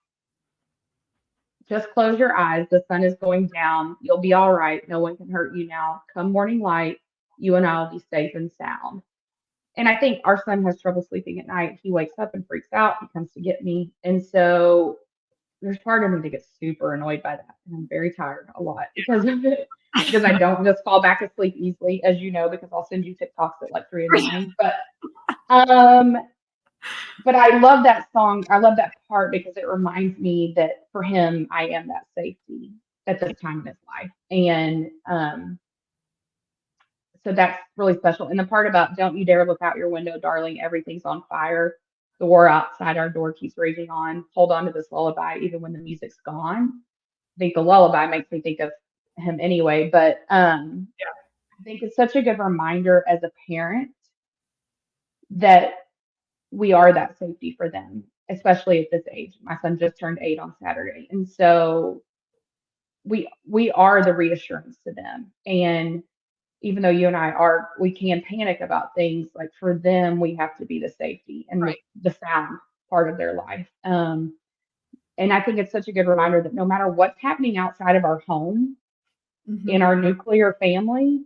Just close your eyes. The sun is going down. You'll be all right. No one can hurt you now. Come morning light, you and I will be safe and sound. And I think our son has trouble sleeping at night. He wakes up and freaks out. He comes to get me. And so there's part of me that gets super annoyed by that. And I'm very tired a lot because of it. Because I don't just fall back asleep easily, as you know, because I'll send you TikToks at like 3 in the morning. Um, but I love that song. I love that part because it reminds me that for him, I am that safety at this time in his life. And so that's really special. And the part about don't you dare look out your window, darling, everything's on fire. The war outside our door keeps raging on. Hold on to this lullaby, even when the music's gone. I think the lullaby makes me think of him anyway, but I think it's such a good reminder as a parent that we are that safety for them, especially at this age. My son just turned 8 on Saturday. And so we are the reassurance to them. And even though you and I are, we can panic about things, like for them, we have to be the safety and Right. the sound part of their life. And I think it's such a good reminder that no matter what's happening outside of our home, in Hmm. our nuclear family,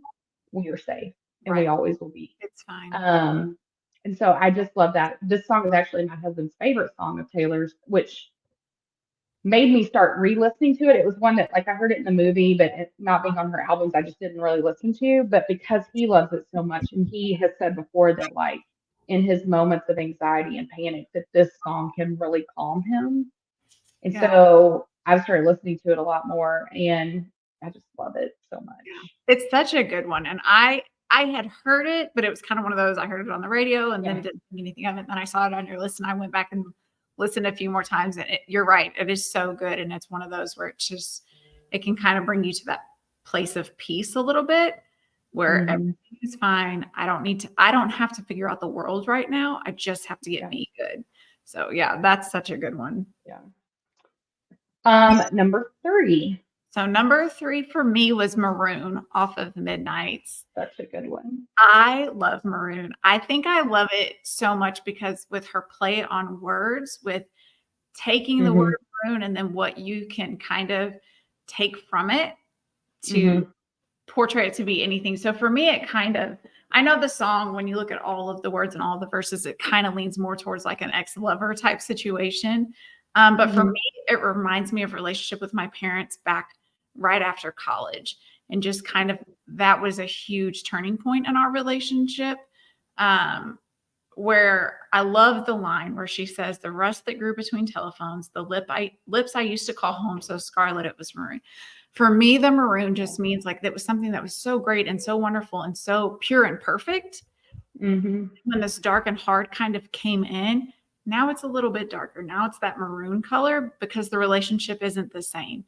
we are safe and we Right. always will be. It's fine. Um, and so I just love that. This song is actually my husband's favorite song of Taylor's, which made me start re-listening to it. It was one that like I heard it in the movie, but it, not being on her albums, I just didn't really listen to. But because he loves it so much, and he has said before that like in his moments of anxiety and panic, that this song can really calm him. And Yeah. so I've started listening to it a lot more, and I just love it so much. It's such a good one. And I had heard it, but it was kind of one of those I heard it on the radio and then Yeah. didn't think anything of it. And then I saw it on your list and I went back and listened a few more times. And you're right. It is so good. And it's one of those where it's just, it can kind of bring you to that place of peace a little bit where Hmm. everything is fine. I don't have to figure out the world right now. I just have to get Yeah. me good. So yeah, that's such a good one. Yeah. Number three, So number 3 for me was Maroon off of Midnight's. such a good one. I love Maroon. I think I love it so much because with her play on words, with taking the word Hmm. maroon and then what you can kind of take from it to Hmm. portray it to be anything. So for me, it kind of, I know the song, when you look at all of the words and all the verses, it kind of leans more towards like an ex-lover type situation. But for Hmm. me, it reminds me of relationship with my parents back right after college. And just kind of that was a huge turning point in our relationship. Um, where I love the line where she says, "The rust that grew between telephones, the lips I used to call home, so scarlet it was maroon." For me, the maroon just means like that was something that was so great and so wonderful and so pure and perfect. Hmm. When this dark and hard kind of came in, now it's a little bit darker. Now it's that maroon color because the relationship isn't the same.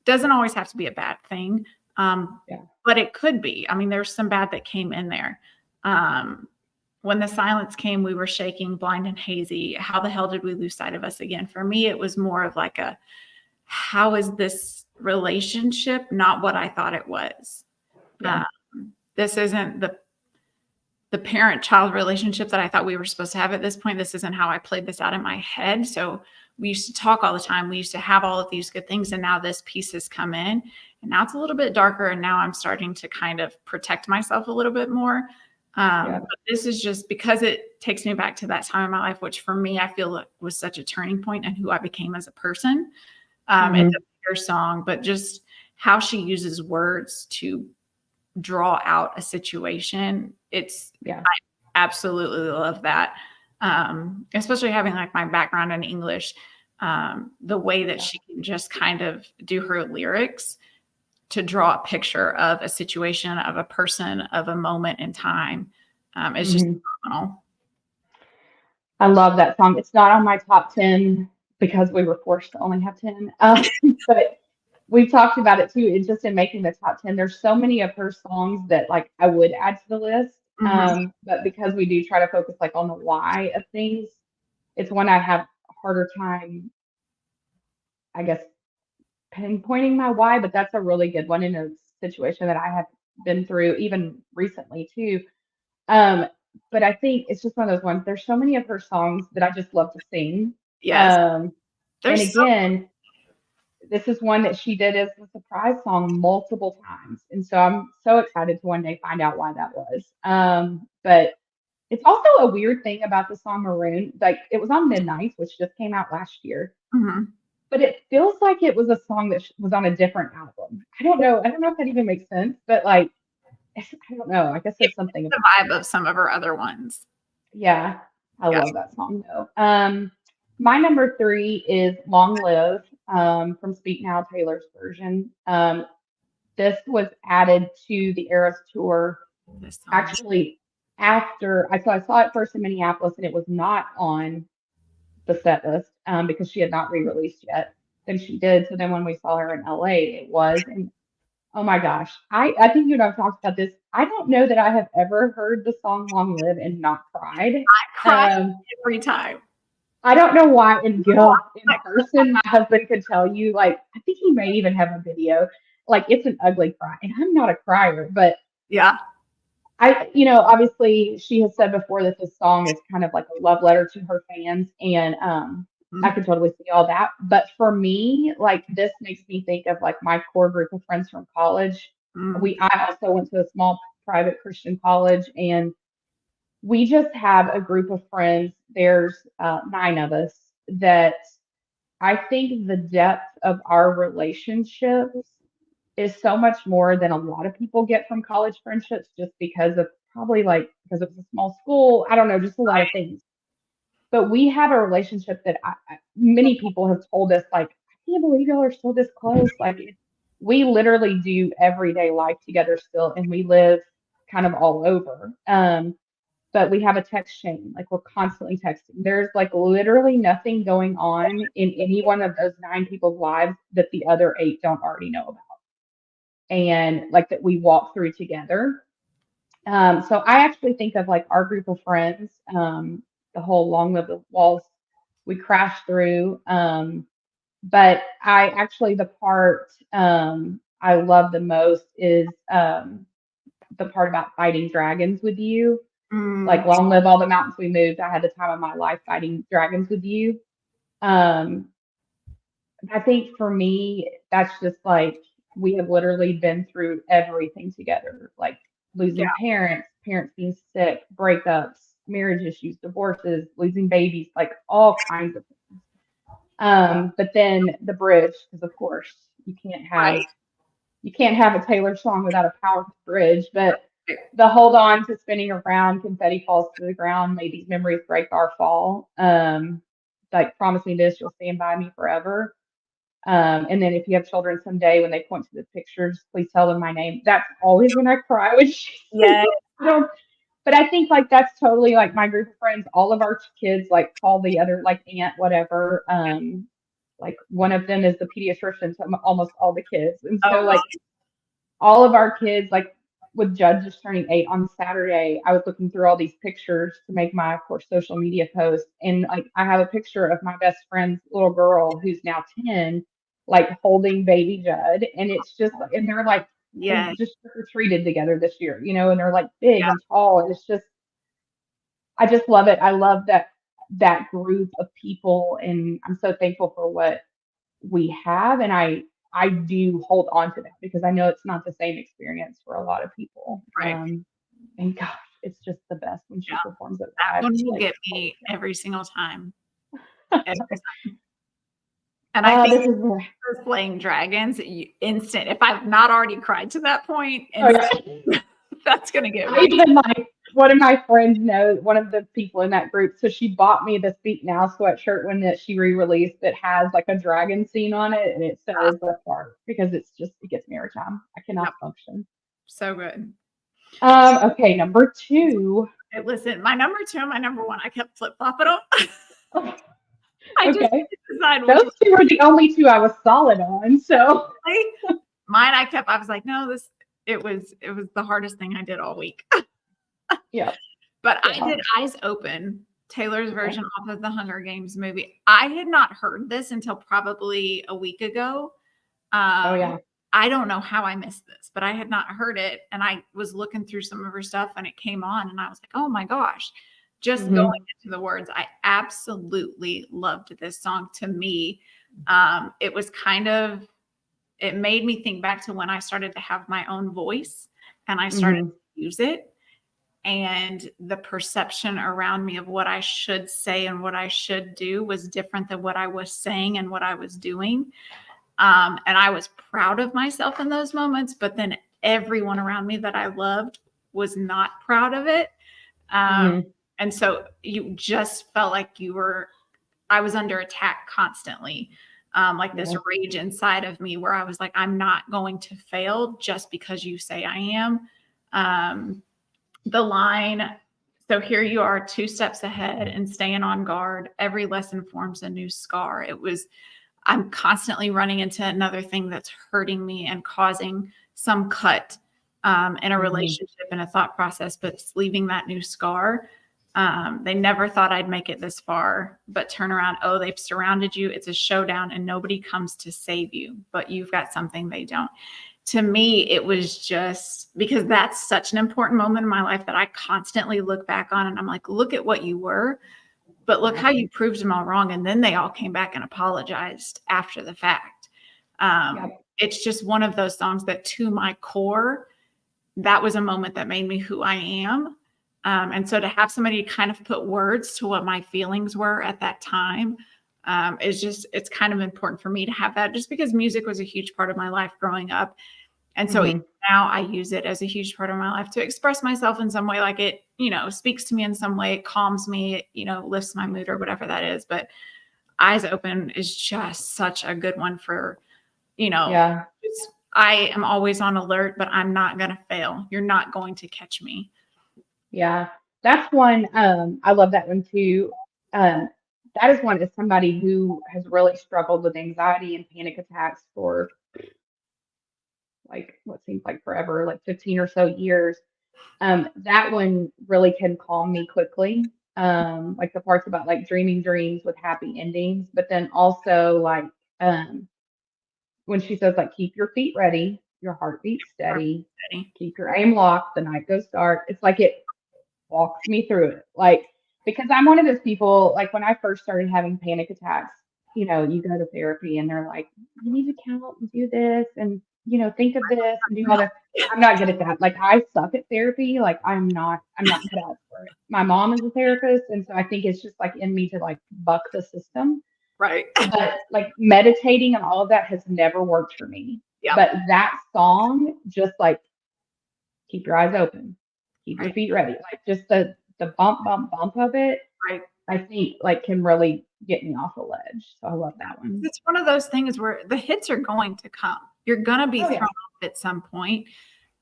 Doesn't always have to be a bad thing, Yeah. but it could be. I mean, there's some bad that came in there. Um, when the silence came, we were shaking, blind and hazy. How the hell did we lose sight of us again? For me, it was more of like a, how is this relationship not what I thought it was? Yeah. Um, this isn't the parent child relationship that I thought we were supposed to have at this point. This isn't how I played this out in my head. So we used to talk all the time. We used to have all of these good things. And now this piece has come in and now it's a little bit darker. And now I'm starting to kind of protect myself a little bit more. Yeah. But this is just because it takes me back to that time in my life, which for me, I feel like was such a turning point in who I became as a person. It's Hmm. a bigger song, but just how she uses words to draw out a situation. Yeah. I absolutely love that. Especially having like my background in English, the way that Yeah. she can just kind of do her lyrics to draw a picture of a situation, of a person, of a moment in time. Is just Hmm. phenomenal. I love that song. It's not on my top 10 because we were forced to only have 10. But we've talked about it too. It's just in making the top 10. There's so many of her songs that like I would add to the list. Mhm. But because we do try to focus like on the why of things, it's one I have a harder time, I guess, pinpointing my why, but that's a really good one in a situation that I have been through even recently too. Um, but I think it's just one of those ones. There's so many of her songs that I just love to sing. Yes. Um, and There's so again, this is one that she did as a surprise song multiple times. And so I'm so excited to one day find out why that was. But it's also a weird thing about the song Maroon. Like it was on Midnight, which just came out last year, mhm. but it feels like it was a song that was on a different album. I don't know. I don't know if that even makes sense, but like, I don't know. I guess It there's something the about it. vibe of some of her other ones. Yeah, I Yeah. love that song though. My number three is Long Live, from Speak Now, Taylor's version. This was added to the Eras tour This song. actually after I saw it first in Minneapolis and it was not on the set list, because she had not re-released yet. Then she did. So then when we saw her in LA, it was. And oh my gosh, I think you and I've talked about this. I don't know that I have ever heard the song Long Live and not cried. I cry Um, every time. I don't know why in I person, my husband could tell you, like, I think he may even have a video. Like, it's an ugly cry. And I'm not a crier, but Yeah. obviously she has said before that this song is kind of like a love letter to her fans. And I Mhm. could totally see all that. But for me, like, this makes me think of like my core group of friends from college. Mm. I also went to a small private Christian college, and we just have a group of friends. There's nine of us that I think the depth of our relationships is so much more than a lot of people get from college friendships just because of probably like because it was a small school. I don't know, just a lot of things. But we have a relationship that many people have told us, like, I can't believe y'all are still this close. Like, we literally do everyday life together still, and we live kind of all over. But we have a text chain. Like we're constantly texting. There's like literally nothing going on in any one of those nine people's lives that the other eight don't already know about. And like that we walk through together. So I actually think of like our group of friends, the whole Long Live the Walls we crashed through. But I actually, the part I love the most is the part about fighting dragons with you. Like Mm. long live all the mountains we moved. I had the time of my life fighting dragons with you. Um, I think for me, that's just like we have literally been through everything together, like Yeah. losing parents, parents being sick, breakups, marriage issues, divorces, losing babies, like all kinds of things. But then the bridge, because of course you can't have Right. you can't have a Taylor song without a powerful bridge, but the hold on to spinning around, confetti falls to the ground, may these memories break our fall. Like promise me this, you'll stand by me forever. And then if you have children someday, when they point to the pictures, please tell them my name. That's always when I cry when she sings Yes. it. But I think like that's totally like my group of friends. All of our kids like call the other like aunt, whatever. Like one of them is the pediatrician to almost all the kids, and so Oh, like all of our kids, like with Judd just turning 8 on Saturday, I was looking through all these pictures to make my, of course, social media post. And like I have a picture of my best friend's little girl who's now 10, like holding baby Judd. And it's just, and they're like, they yes. just trick-or-treated together this year, and they're like big Yeah. and tall. And it's just, I just love it. I love that group of people. And I'm so thankful for what we have, and I do hold on to that because I know it's not the same experience for a lot of people. Right. And gosh, It's just the best when she Yeah. performs it That live. one It's will like, get holy me every single time. Every cow. time. And I think This is for Slaying Dragons, instant. If I've not already cried to that point, oh yeah. instant, that's gonna get I me. even like one of my friends knows one of the people in that group, so she bought me the Speak Now sweatshirt when that she re-released that has like a dragon scene on it, and it says the part because it's just it gets me every time. I Yep, cannot function. so good. Okay, number two. Hey, listen, my number two and my number one, I kept flip flopping them. I just Okay, didn't decide which those one. two were the only two I was solid on. So Mine, I was like, no, it was the hardest thing I did all week. yeah, But I yeah. did Eyes Open, Taylor's Okay. version off of the Hunger Games movie. I had not heard this until probably a week ago. Oh Um, yeah. I don't know how I missed this, but I had not heard it. And I was looking through some of her stuff and it came on and I was like, oh my gosh, just going Hmm. into the words, I absolutely loved this song. To me, it was kind of, it made me think back to when I started to have my own voice and I started Hmm. to use it. And the perception around me of what I should say and what I should do was different than what I was saying and what I was doing. And I was proud of myself in those moments, but then everyone around me that I loved was not proud of it. Um, Hmm. and so you just felt like I was under attack constantly. Like this Yeah. rage inside of me where I was like, I'm not going to fail just because you say I am. Um, the line, so here you are 2 steps ahead and staying on guard. Every lesson forms a new scar. I'm constantly running into another thing that's hurting me and causing some cut in a Hmm. relationship and a thought process, but it's leaving that new scar. They never thought I'd make it this far, but turn around. Oh, they've surrounded you. It's a showdown and nobody comes to save you, but you've got something they don't. To me, it was just because that's such an important moment in my life that I constantly look back on and I'm like, look at what you were, but look Yeah. how you proved them all wrong. And then they all came back and apologized after the fact. Yeah. It's just one of those songs that to my core, that was a moment that made me who I am. And so to have somebody kind of put words to what my feelings were at that time it's kind of important for me to have that just because music was a huge part of my life growing up. And so Hmm. now I use it as a huge part of my life to express myself in some way, like it, speaks to me in some way, it calms me, lifts my mood or whatever that is. But Eyes Open is just such a good one for, you know, Yeah. I am always on alert, but I'm not going to fail. You're not going to catch me. Yeah, that's one. I love that one too. Um, that is one as somebody who has really struggled with anxiety and panic attacks for like what seems like forever, like 15 or so years. That one really can calm me quickly. Like the parts about like dreaming dreams with happy endings, but then also like um, when she says like keep your feet ready, your heartbeat steady, keep your aim locked, the night goes dark. It's like it walks me through it. Like, because I'm one of those people, like when I first started having panic attacks, you go to therapy and they're like, you need to count and do this and, think of this and do all this. I'm not good at that. Like I suck at therapy. Like I'm not cut out for it. My mom is a therapist. And so I think it's just like in me to like buck the system. Right. But like meditating and all of that has never worked for me. Yep. But that song just like keep your eyes open, keep your Right. feet ready. Like just the bump, bump, bump of it, Right. I think like can really get me off a ledge. So I love that one. It's one of those things where the hits are going to come. You're going to be Oh yeah. thrown off at some point,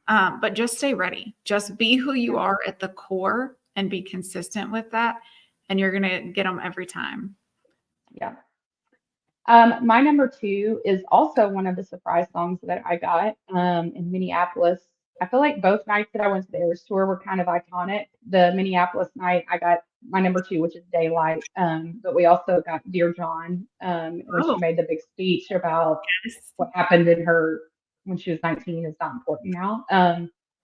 but just stay ready. Just be who you Yeah. are at the core and be consistent with that. And you're going to get them every time. Yeah. My number two is also one of the surprise songs that I got in Minneapolis. I feel like both nights that I went to the Eras tour were kind of iconic. The Minneapolis night, I got my number two, which is Daylight. But we also got Dear John when she Oh, made the big speech about yes. what happened in her when she was 19 is not important now.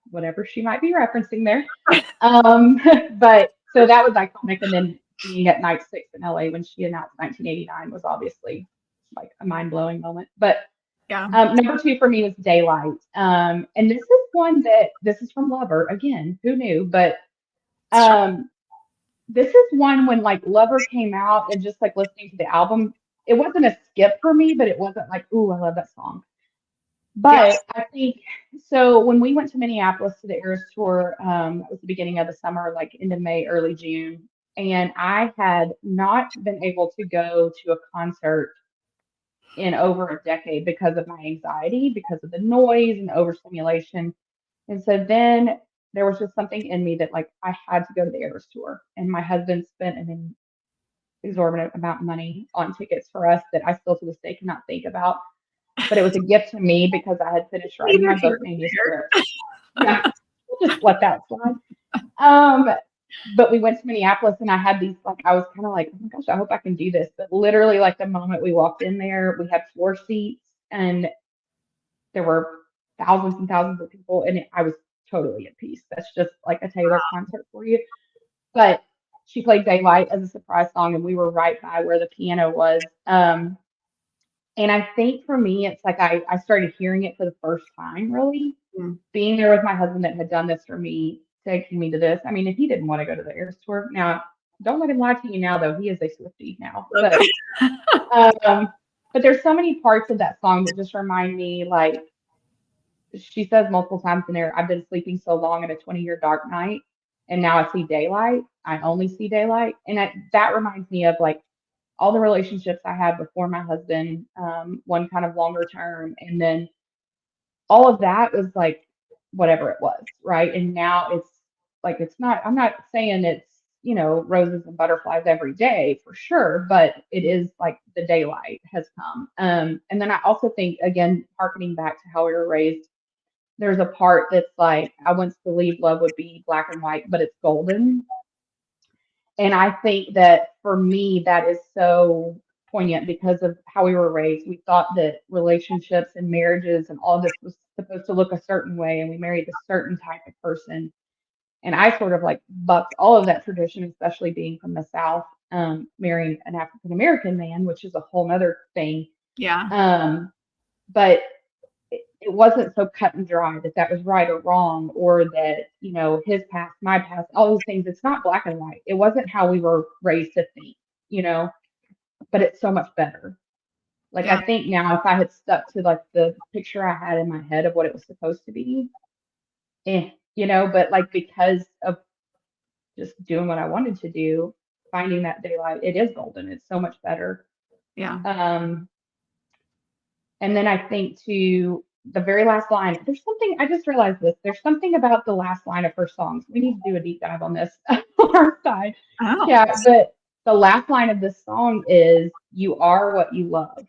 Whatever she might be referencing there. Um, but so that was iconic. And then being at night six in LA when she announced 1989 was obviously like a mind blowing moment. But Yeah. number two for me was Daylight. And this is one that this is from Lover again. Who knew? But Um, this is one when like Lover came out and just like listening to the album, it wasn't a skip for me, but it wasn't like, ooh, I love that song. Yeah. But I think so when we went to Minneapolis to the Eras tour, it was the beginning of the summer, like into May, early June, and I had not been able to go to a concert in over a decade because of my anxiety, because of the noise and overstimulation. And so then there was just something in me that like I had to go to the Eras tour. And my husband spent an exorbitant amount of money on tickets for us that I still to this day cannot think about. But it was a gift to me because I had finished writing Neither my here book nor manuscript. there. Yeah, we'll just let that slide. Um, but we went to Minneapolis and I had these like I was kind of like, oh my gosh, I hope I can do this. But literally like the moment we walked in there, we had floor seats and there were thousands and thousands of people and I was totally at peace. That's just like a Taylor concert for you. But she played Daylight as a surprise song and we were right by where the piano was. And I think for me, it's like I started hearing it for the first time, really Mm. being there with my husband that had done this for me, taking me to this. I mean, if he didn't want to go to the Eras tour, now don't let him lie to you now, though. He is a Swiftie now. Okay. Um, but there's so many parts of that song that just remind me, like she says multiple times in there, I've been sleeping so long in a 20-year dark night, and now I see daylight. I only see daylight. And that reminds me of like all the relationships I had before my husband, one kind of longer term, and then all of that was like whatever it was, right? And now it's like it's not, I'm not saying it's, roses and butterflies every day for sure, but it is like the daylight has come. And then I also think, again, harkening back to how we were raised, there's a part that's like, I once believed love would be black and white, but it's golden. And I think that for me, that is so poignant because of how we were raised. We thought that relationships and marriages and all this was supposed to look a certain way, and we married a certain type of person. And I sort of like bucked all of that tradition, especially being from the South, marrying an African American man, which is a whole nother thing. Yeah. But it wasn't so cut and dry that that was right or wrong or that, his past, my past, all these things. It's not black and white. It wasn't how we were raised to think, you know, but it's so much better. Like, I Yeah. think now if I had stuck to like the picture I had in my head of what it was supposed to be, but like because of just doing what I wanted to do, finding that daylight, it is golden. It's so much better. Yeah. Um, And then I think to the very last line, there's something, I just realized this. There's something about the last line of her songs. We need to do a deep dive on this on our side Oh. chat. But the last line of this song is, "You are what you love."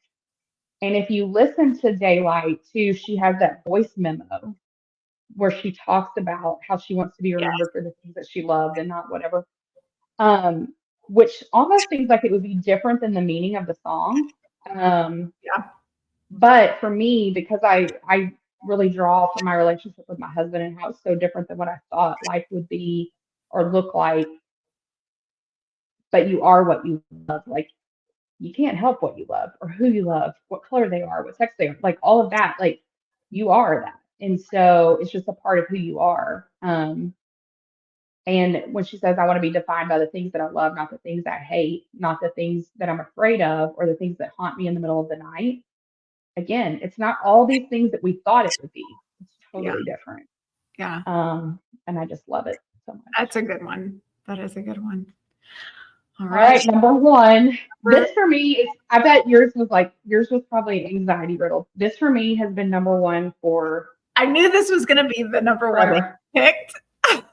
And if you listen to Daylight too, she has that voice memo where she talks about how she wants to be Yeah. remembered for the things that she loved and not whatever. Um, which almost seems like it would be different than the meaning of the song. Um, Yeah. But for me, because I really draw from my relationship with my husband and how it's so different than what I thought life would be or look like, but you are what you love. Like you can't help what you love or who you love, what color they are, what sex they are, like all of that, like you are that. And so it's just a part of who you are. And when she says, I want to be defined by the things that I love, not the things I hate, not the things that I'm afraid of, or the things that haunt me in the middle of the night. Again, it's not all these things that we thought it would be. It's Yeah. totally different. Yeah. And I just love it so much. That's a good one. That is a good one. All All right. right, number one. Number- This for me is, I bet yours was probably anxiety riddled. This for me has been number one for I knew this was going to be the number one that forever. you picked.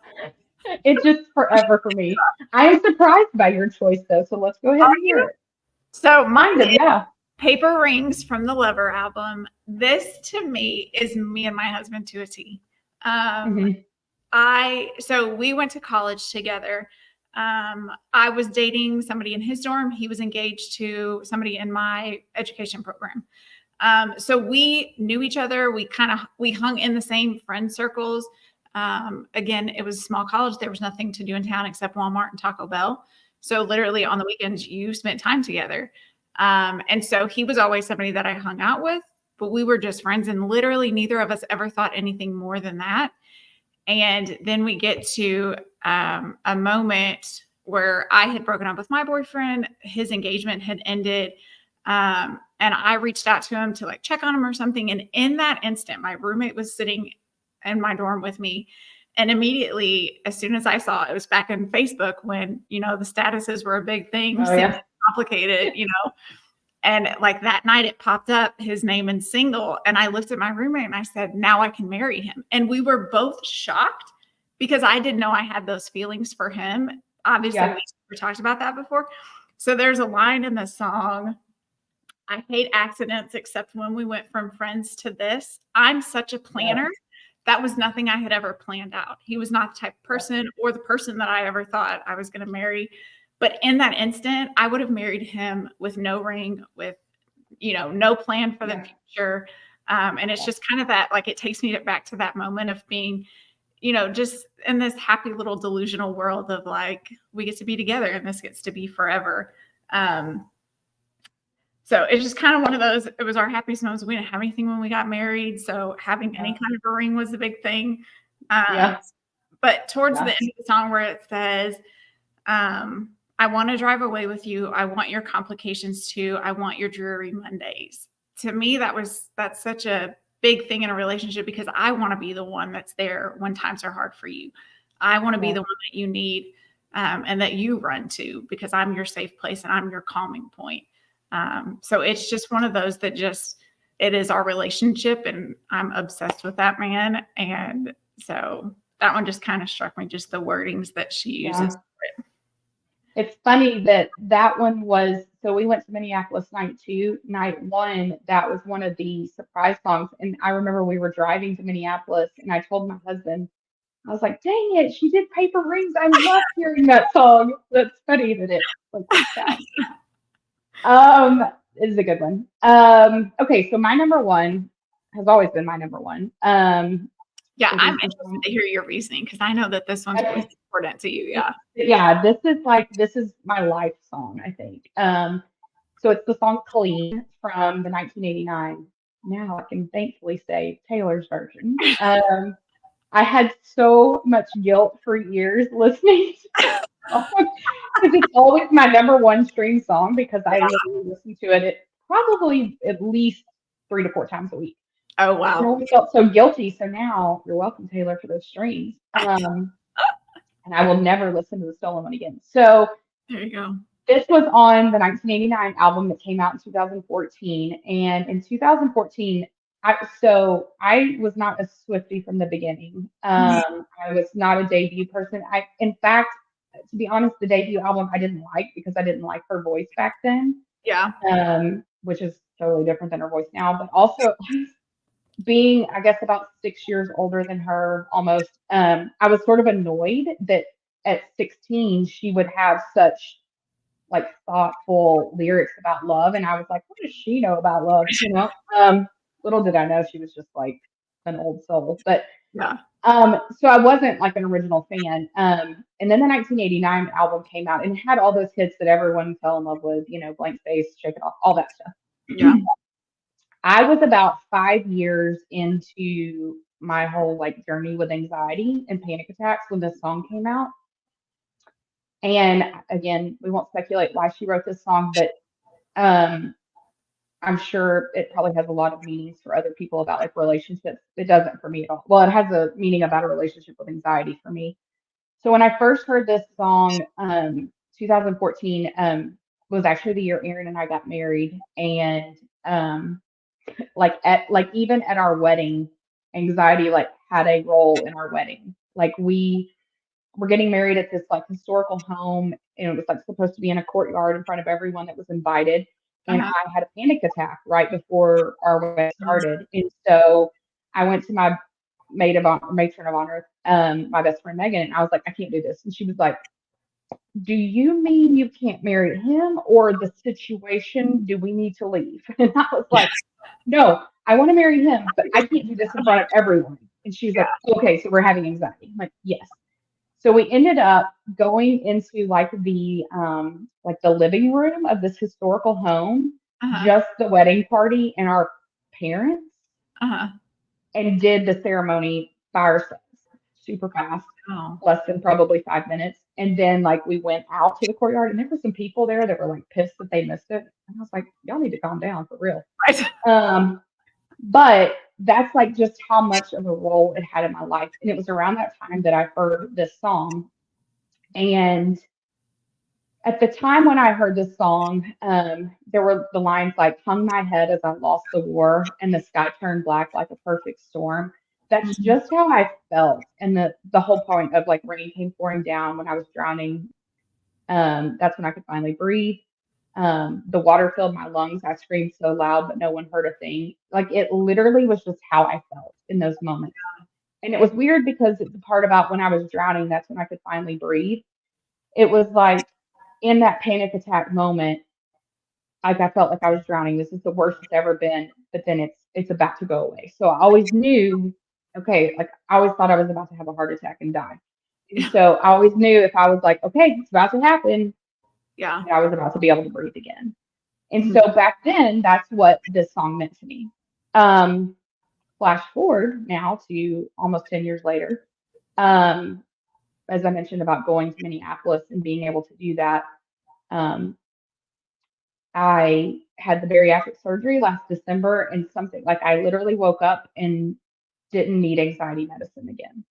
It's just forever for me. I am surprised by your choice though, so let's go ahead Are and hear you? it. So mine Kind of, is yeah. Paper Rings from the Lover album. This to me is me and my husband to a T. Hmm. So we went to college together. I was dating somebody in his dorm. He was engaged to somebody in my education program. So we knew each other. We hung in the same friend circles. Again, it was a small college. There was nothing to do in town except Walmart and Taco Bell. So literally on the weekends, you spent time together. And so he was always somebody that I hung out with, but we were just friends. And literally neither of us ever thought anything more than that. And then we get to a moment where I had broken up with my boyfriend, his engagement had ended. And I reached out to him to like check on him or something. And in that instant, my roommate was sitting in my dorm with me. And immediately, as soon as I saw it, was back in Facebook when, the statuses were a big thing, Oh single, yeah. complicated. And like that night it popped up his name and single. And I looked at my roommate and I said, now I can marry him. And we were both shocked because I didn't know I had those feelings for him. Obviously, Yeah. we talked about that before. So there's a line in the song, I hate accidents except when we went from friends to this. I'm such a planner. Yes. That was nothing I had ever planned out. He was not the type of Yes. person or the person that I ever thought I was going to marry. But in that instant, I would have married him with no ring, with, no plan for the Yeah. future. And it's Yeah. just kind of that, like, it takes me back to that moment of being, just in this happy little delusional world of like, we get to be together and this gets to be forever. So it's just kind of one of those, it was our happiest moments. We didn't have anything when we got married. So having any Yeah. kind of a ring was a big thing. Um, Yeah. but towards the Yeah. end of the song where it says, I want to drive away with you. I want your complications too. I want your dreary Mondays. To me, that's such a big thing in a relationship because I want to be the one that's there when times are hard for you. I want to be Yeah. the one that you need and that you run to because I'm your safe place and I'm your calming point. So it's just one of those that it is our relationship and I'm obsessed with that man. And so that one just kind of struck me, just the wordings that she uses. Yeah. It's funny that one was, so we went to Minneapolis night two, night one, that was one of the surprise songs. And I remember we were driving to Minneapolis and I told my husband, I was like, dang it, she did Paper Rings. I love hearing that song. That's funny that it like worked out. It is a good one. Okay, so my number one has always been my number one. Yeah, It I'm is the interested song. to hear your reasoning because I know that this one's really important to you. Yeah. Yeah, this is my life song, I think. So it's the song Clean from the 1989. Now I can thankfully say Taylor's version. I had so much guilt for years listening to this song because it's always my number one stream song because I literally listen to it probably at least 3 to 4 times a week. Oh, And I wow. always felt so guilty. So now you're welcome, Taylor, for those streams. And I will never listen to the Stolen One again. So There you go. this was on the 1989 album that came out in 2014. And in 2014, I was not a Swiftie from the beginning. I was not a debut person. In fact, to be honest, the debut album I didn't like because I didn't like her voice back then, Yeah. which is totally different than her voice now. But also, being, I guess, about 6 years older than her almost, I was sort of annoyed that at 16 she would have such like thoughtful lyrics about love. And I was like, what does she know about love? Little did I know she was just like an old soul. But Yeah. so I wasn't like an original fan. And then the 1989 album came out and it had all those hits that everyone fell in love with, Blank Space, Shake It Off, all that stuff. Yeah. I was about 5 years into my whole like journey with anxiety and panic attacks when this song came out. And again, we won't speculate why she wrote this song, but um, I'm sure it probably has a lot of meanings for other people about like relationships. It doesn't for me at all. Well, it has a meaning about a relationship with anxiety for me. So when I first heard this song, 2014, was actually the year Aaron and I got married, and like even at our wedding, anxiety like had a role in our wedding. Like we were getting married at this like historical home, and it was like supposed to be in a courtyard in front of everyone that was invited. And Uh-huh. I had a panic attack right before our wedding started, and so I went to my matron of honor, my best friend Megan, and I was like, I can't do this. And she was like, do you mean you can't marry him or the situation? Do we need to leave? And I was like, no, I want to marry him, but I can't do this in front of everyone. And she was like, okay, so we're having anxiety. I'm like, yes. So we ended up going into like the living room of this historical home, Uh-huh. just the wedding party and our parents, Uh-huh. and did the ceremony by ourselves. super fast, Oh, less than probably 5 minutes. And then like we went out to the courtyard and there were some people there that were like pissed that they missed it. And I was like, y'all need to calm down for real. right. Um, but that's like just how much of a role it had in my life. And it was around that time that I heard this song. And at the time when I heard this song, there were the lines like "hung my head as I lost the war, and the sky turned black like a perfect storm." That's Mhm. just how I felt, and the whole point of like rain came pouring down when I was drowning. That's when I could finally breathe. The water filled my lungs. I screamed so loud, but no one heard a thing. Like it literally was just how I felt in those moments. And it was weird because the part about when I was drowning, that's when I could finally breathe. It was like in that panic attack moment, like I felt like I was drowning. This is the worst it's ever been, but then it's about to go away. So I always knew, okay, like I always thought I was about to have a heart attack and die. And Yeah. so I always knew if I was like, okay, it's about to happen, Yeah. that I was about to be able to breathe again. And Mhm. so back then, that's what this song meant to me. Um, Flash forward now to almost 10 years later. Um, as I mentioned about going to Minneapolis and being able to do that, um, I had the bariatric surgery last December, and something like I literally woke up and didn't need anxiety medicine again.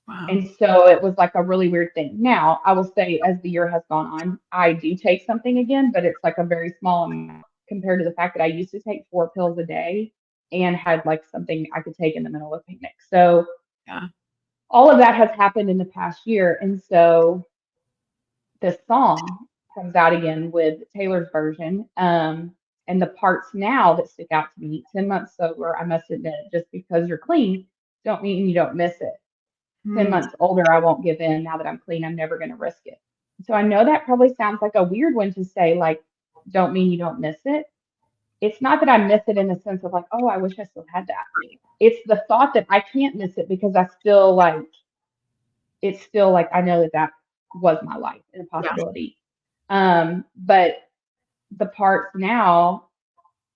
Wow. And so it was like a really weird thing. Now, I will say, as the year has gone on, I do take something again, but it's like a very small amount compared to the fact that I used to take 4 pills a day and had like something I could take in the middle of a picnic. So Yeah. all of that has happened in the past year. And so this song comes out again with Taylor's version. And the parts now that stick out to me, 10 months sober, I must admit, just because you're clean, don't mean you don't miss it. 10 Mm, months older, I won't give in. Now that I'm clean, I'm never going to risk it. So I know that probably sounds like a weird one to say, like, don't mean you don't miss it. It's not that I miss it in the sense of like, oh, I wish I still had that. It's the thought that I can't miss it because I still like, it's still like, I know that that was my life and a yeah. possibility. But the parts now,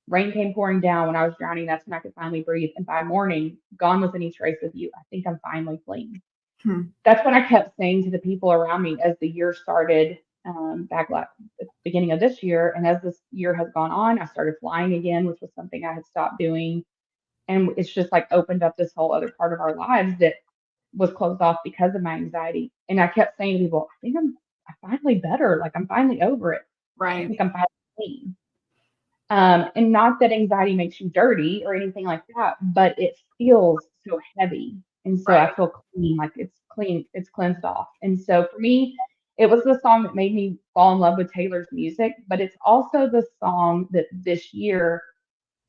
rain came pouring down when I was drowning. That's when I could finally breathe. And by morning, gone was any trace of you. I think I'm finally clean. Hmm. That's what I kept saying to the people around me as the year started at the beginning of this year. And as this year has gone on, I started flying again, which was something I had stopped doing. And it's just like opened up this whole other part of our lives that was closed off because of my anxiety. And I kept saying to people, I'm finally better. Like I'm finally over it. I Right. think I'm finally clean. And not that anxiety makes you dirty or anything like that, but it feels so heavy. And so I Right. feel clean, like it's clean, it's cleansed off. And so for me, it was the song that made me fall in love with Taylor's music, but it's also the song that this year,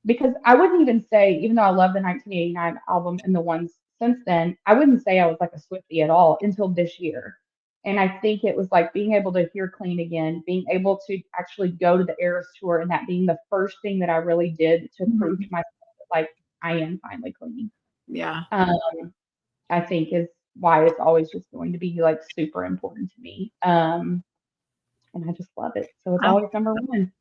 because I wouldn't even say, even though I love the 1989 album and the ones since then, I wouldn't say I was like a Swiftie at all until this year. And I think it was like being able to hear clean again, being able to actually go to the Eras tour, and that being the first thing that I really did to prove to Mhm. myself that like I am finally clean. Yeah. Um, I think is why it's always just going to be like super important to me. And I just love it. So it's I always number one.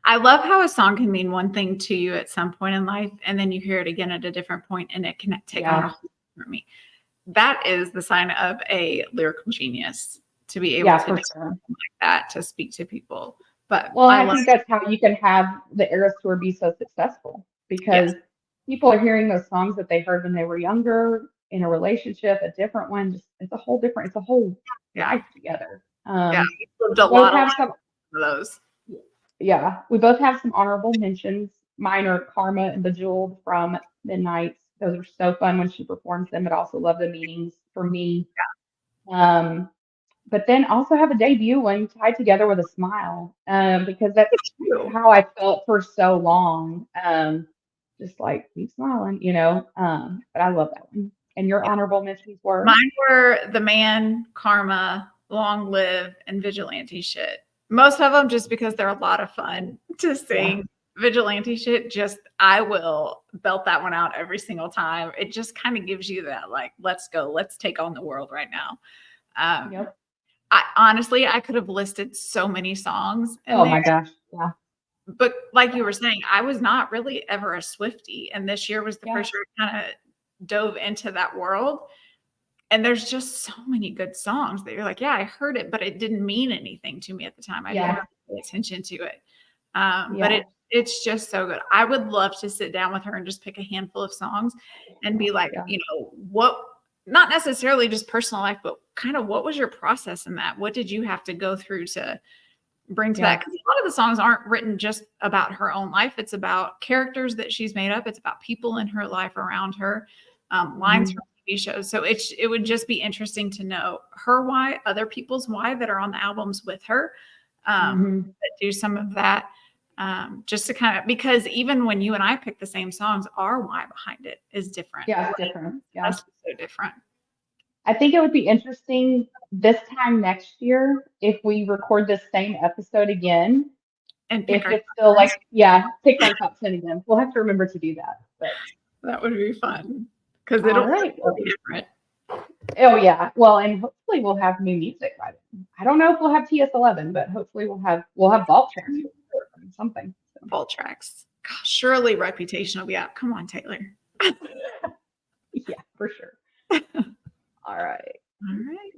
I love how a song can mean one thing to you at some point in life, and then you hear it again at a different point, and it can take on a Yeah. whole different meaning. That is the sign of a lyrical genius to be able Yeah, to for do sure. something like that to speak to people. But Well, and I I love, think that's how you can have the Eras tour be so successful yes, because people are hearing those songs that they heard when they were younger in a relationship, a different one. Just it's a whole yeah, life together. yeah. You've lived a We both lot of have life some, for those. yeah, we both have some honorable mentions. Mine are Karma and Bejeweled from Midnights. Those are so fun when she performs them, but also love the meanings for me. Um, but then also have a debut one tied together with a smile, because that's True. how I felt for so long. Just like keep smiling, you know. But I love that one. And your Yeah. honorable mentions were? Mine were The Man, Karma, Long Live, and Vigilante Shit. Most of them just because they're a lot of fun to Yeah. sing. Vigilante Shit, just I will belt that one out every single time. It just kind of gives you that, like, let's go, let's take on the world right now. Um, Yep. I honestly, I could have listed so many songs in Oh there, my gosh. Yeah. but like you Yeah. were saying, I was not really ever a Swiftie, and this year was the Yeah. first year I kind of dove into that world. And there's just so many good songs that you're like, yeah, I heard it, but it didn't mean anything to me at the time. I didn't Yeah. really pay attention to it. But Yeah. it's just so good. I would love to sit down with her and just pick a handful of songs and be like, Yeah. you know, what, not necessarily just personal life, but kind of what was your process in that? What did you have to go through to bring to that? Yeah. Because a lot of the songs aren't written just about her own life. It's about characters that she's made up. It's about people in her life around her, lines Mhm. from TV shows. So it would just be interesting to know her why, other people's why that are on the albums with her, Mhm. that do some of that. Just to kind of, because even when you and I pick the same songs, our why behind it is different. Yeah, it's different. Yeah. That's so different. I think it would be interesting this time next year if we record this same episode again. And pick If our it's still like, songs. yeah, pick our top 10 again. We'll have to remember to do that. But That would be fun because all it'll right. be Well, different. oh yeah. Well, and hopefully we'll have new music by then. I don't know if we'll have TS11, but hopefully we'll have vault tracks or something. So. Vault tracks. Gosh, surely Reputation will be out. Come on, Taylor. Yeah, for sure. All right. All right.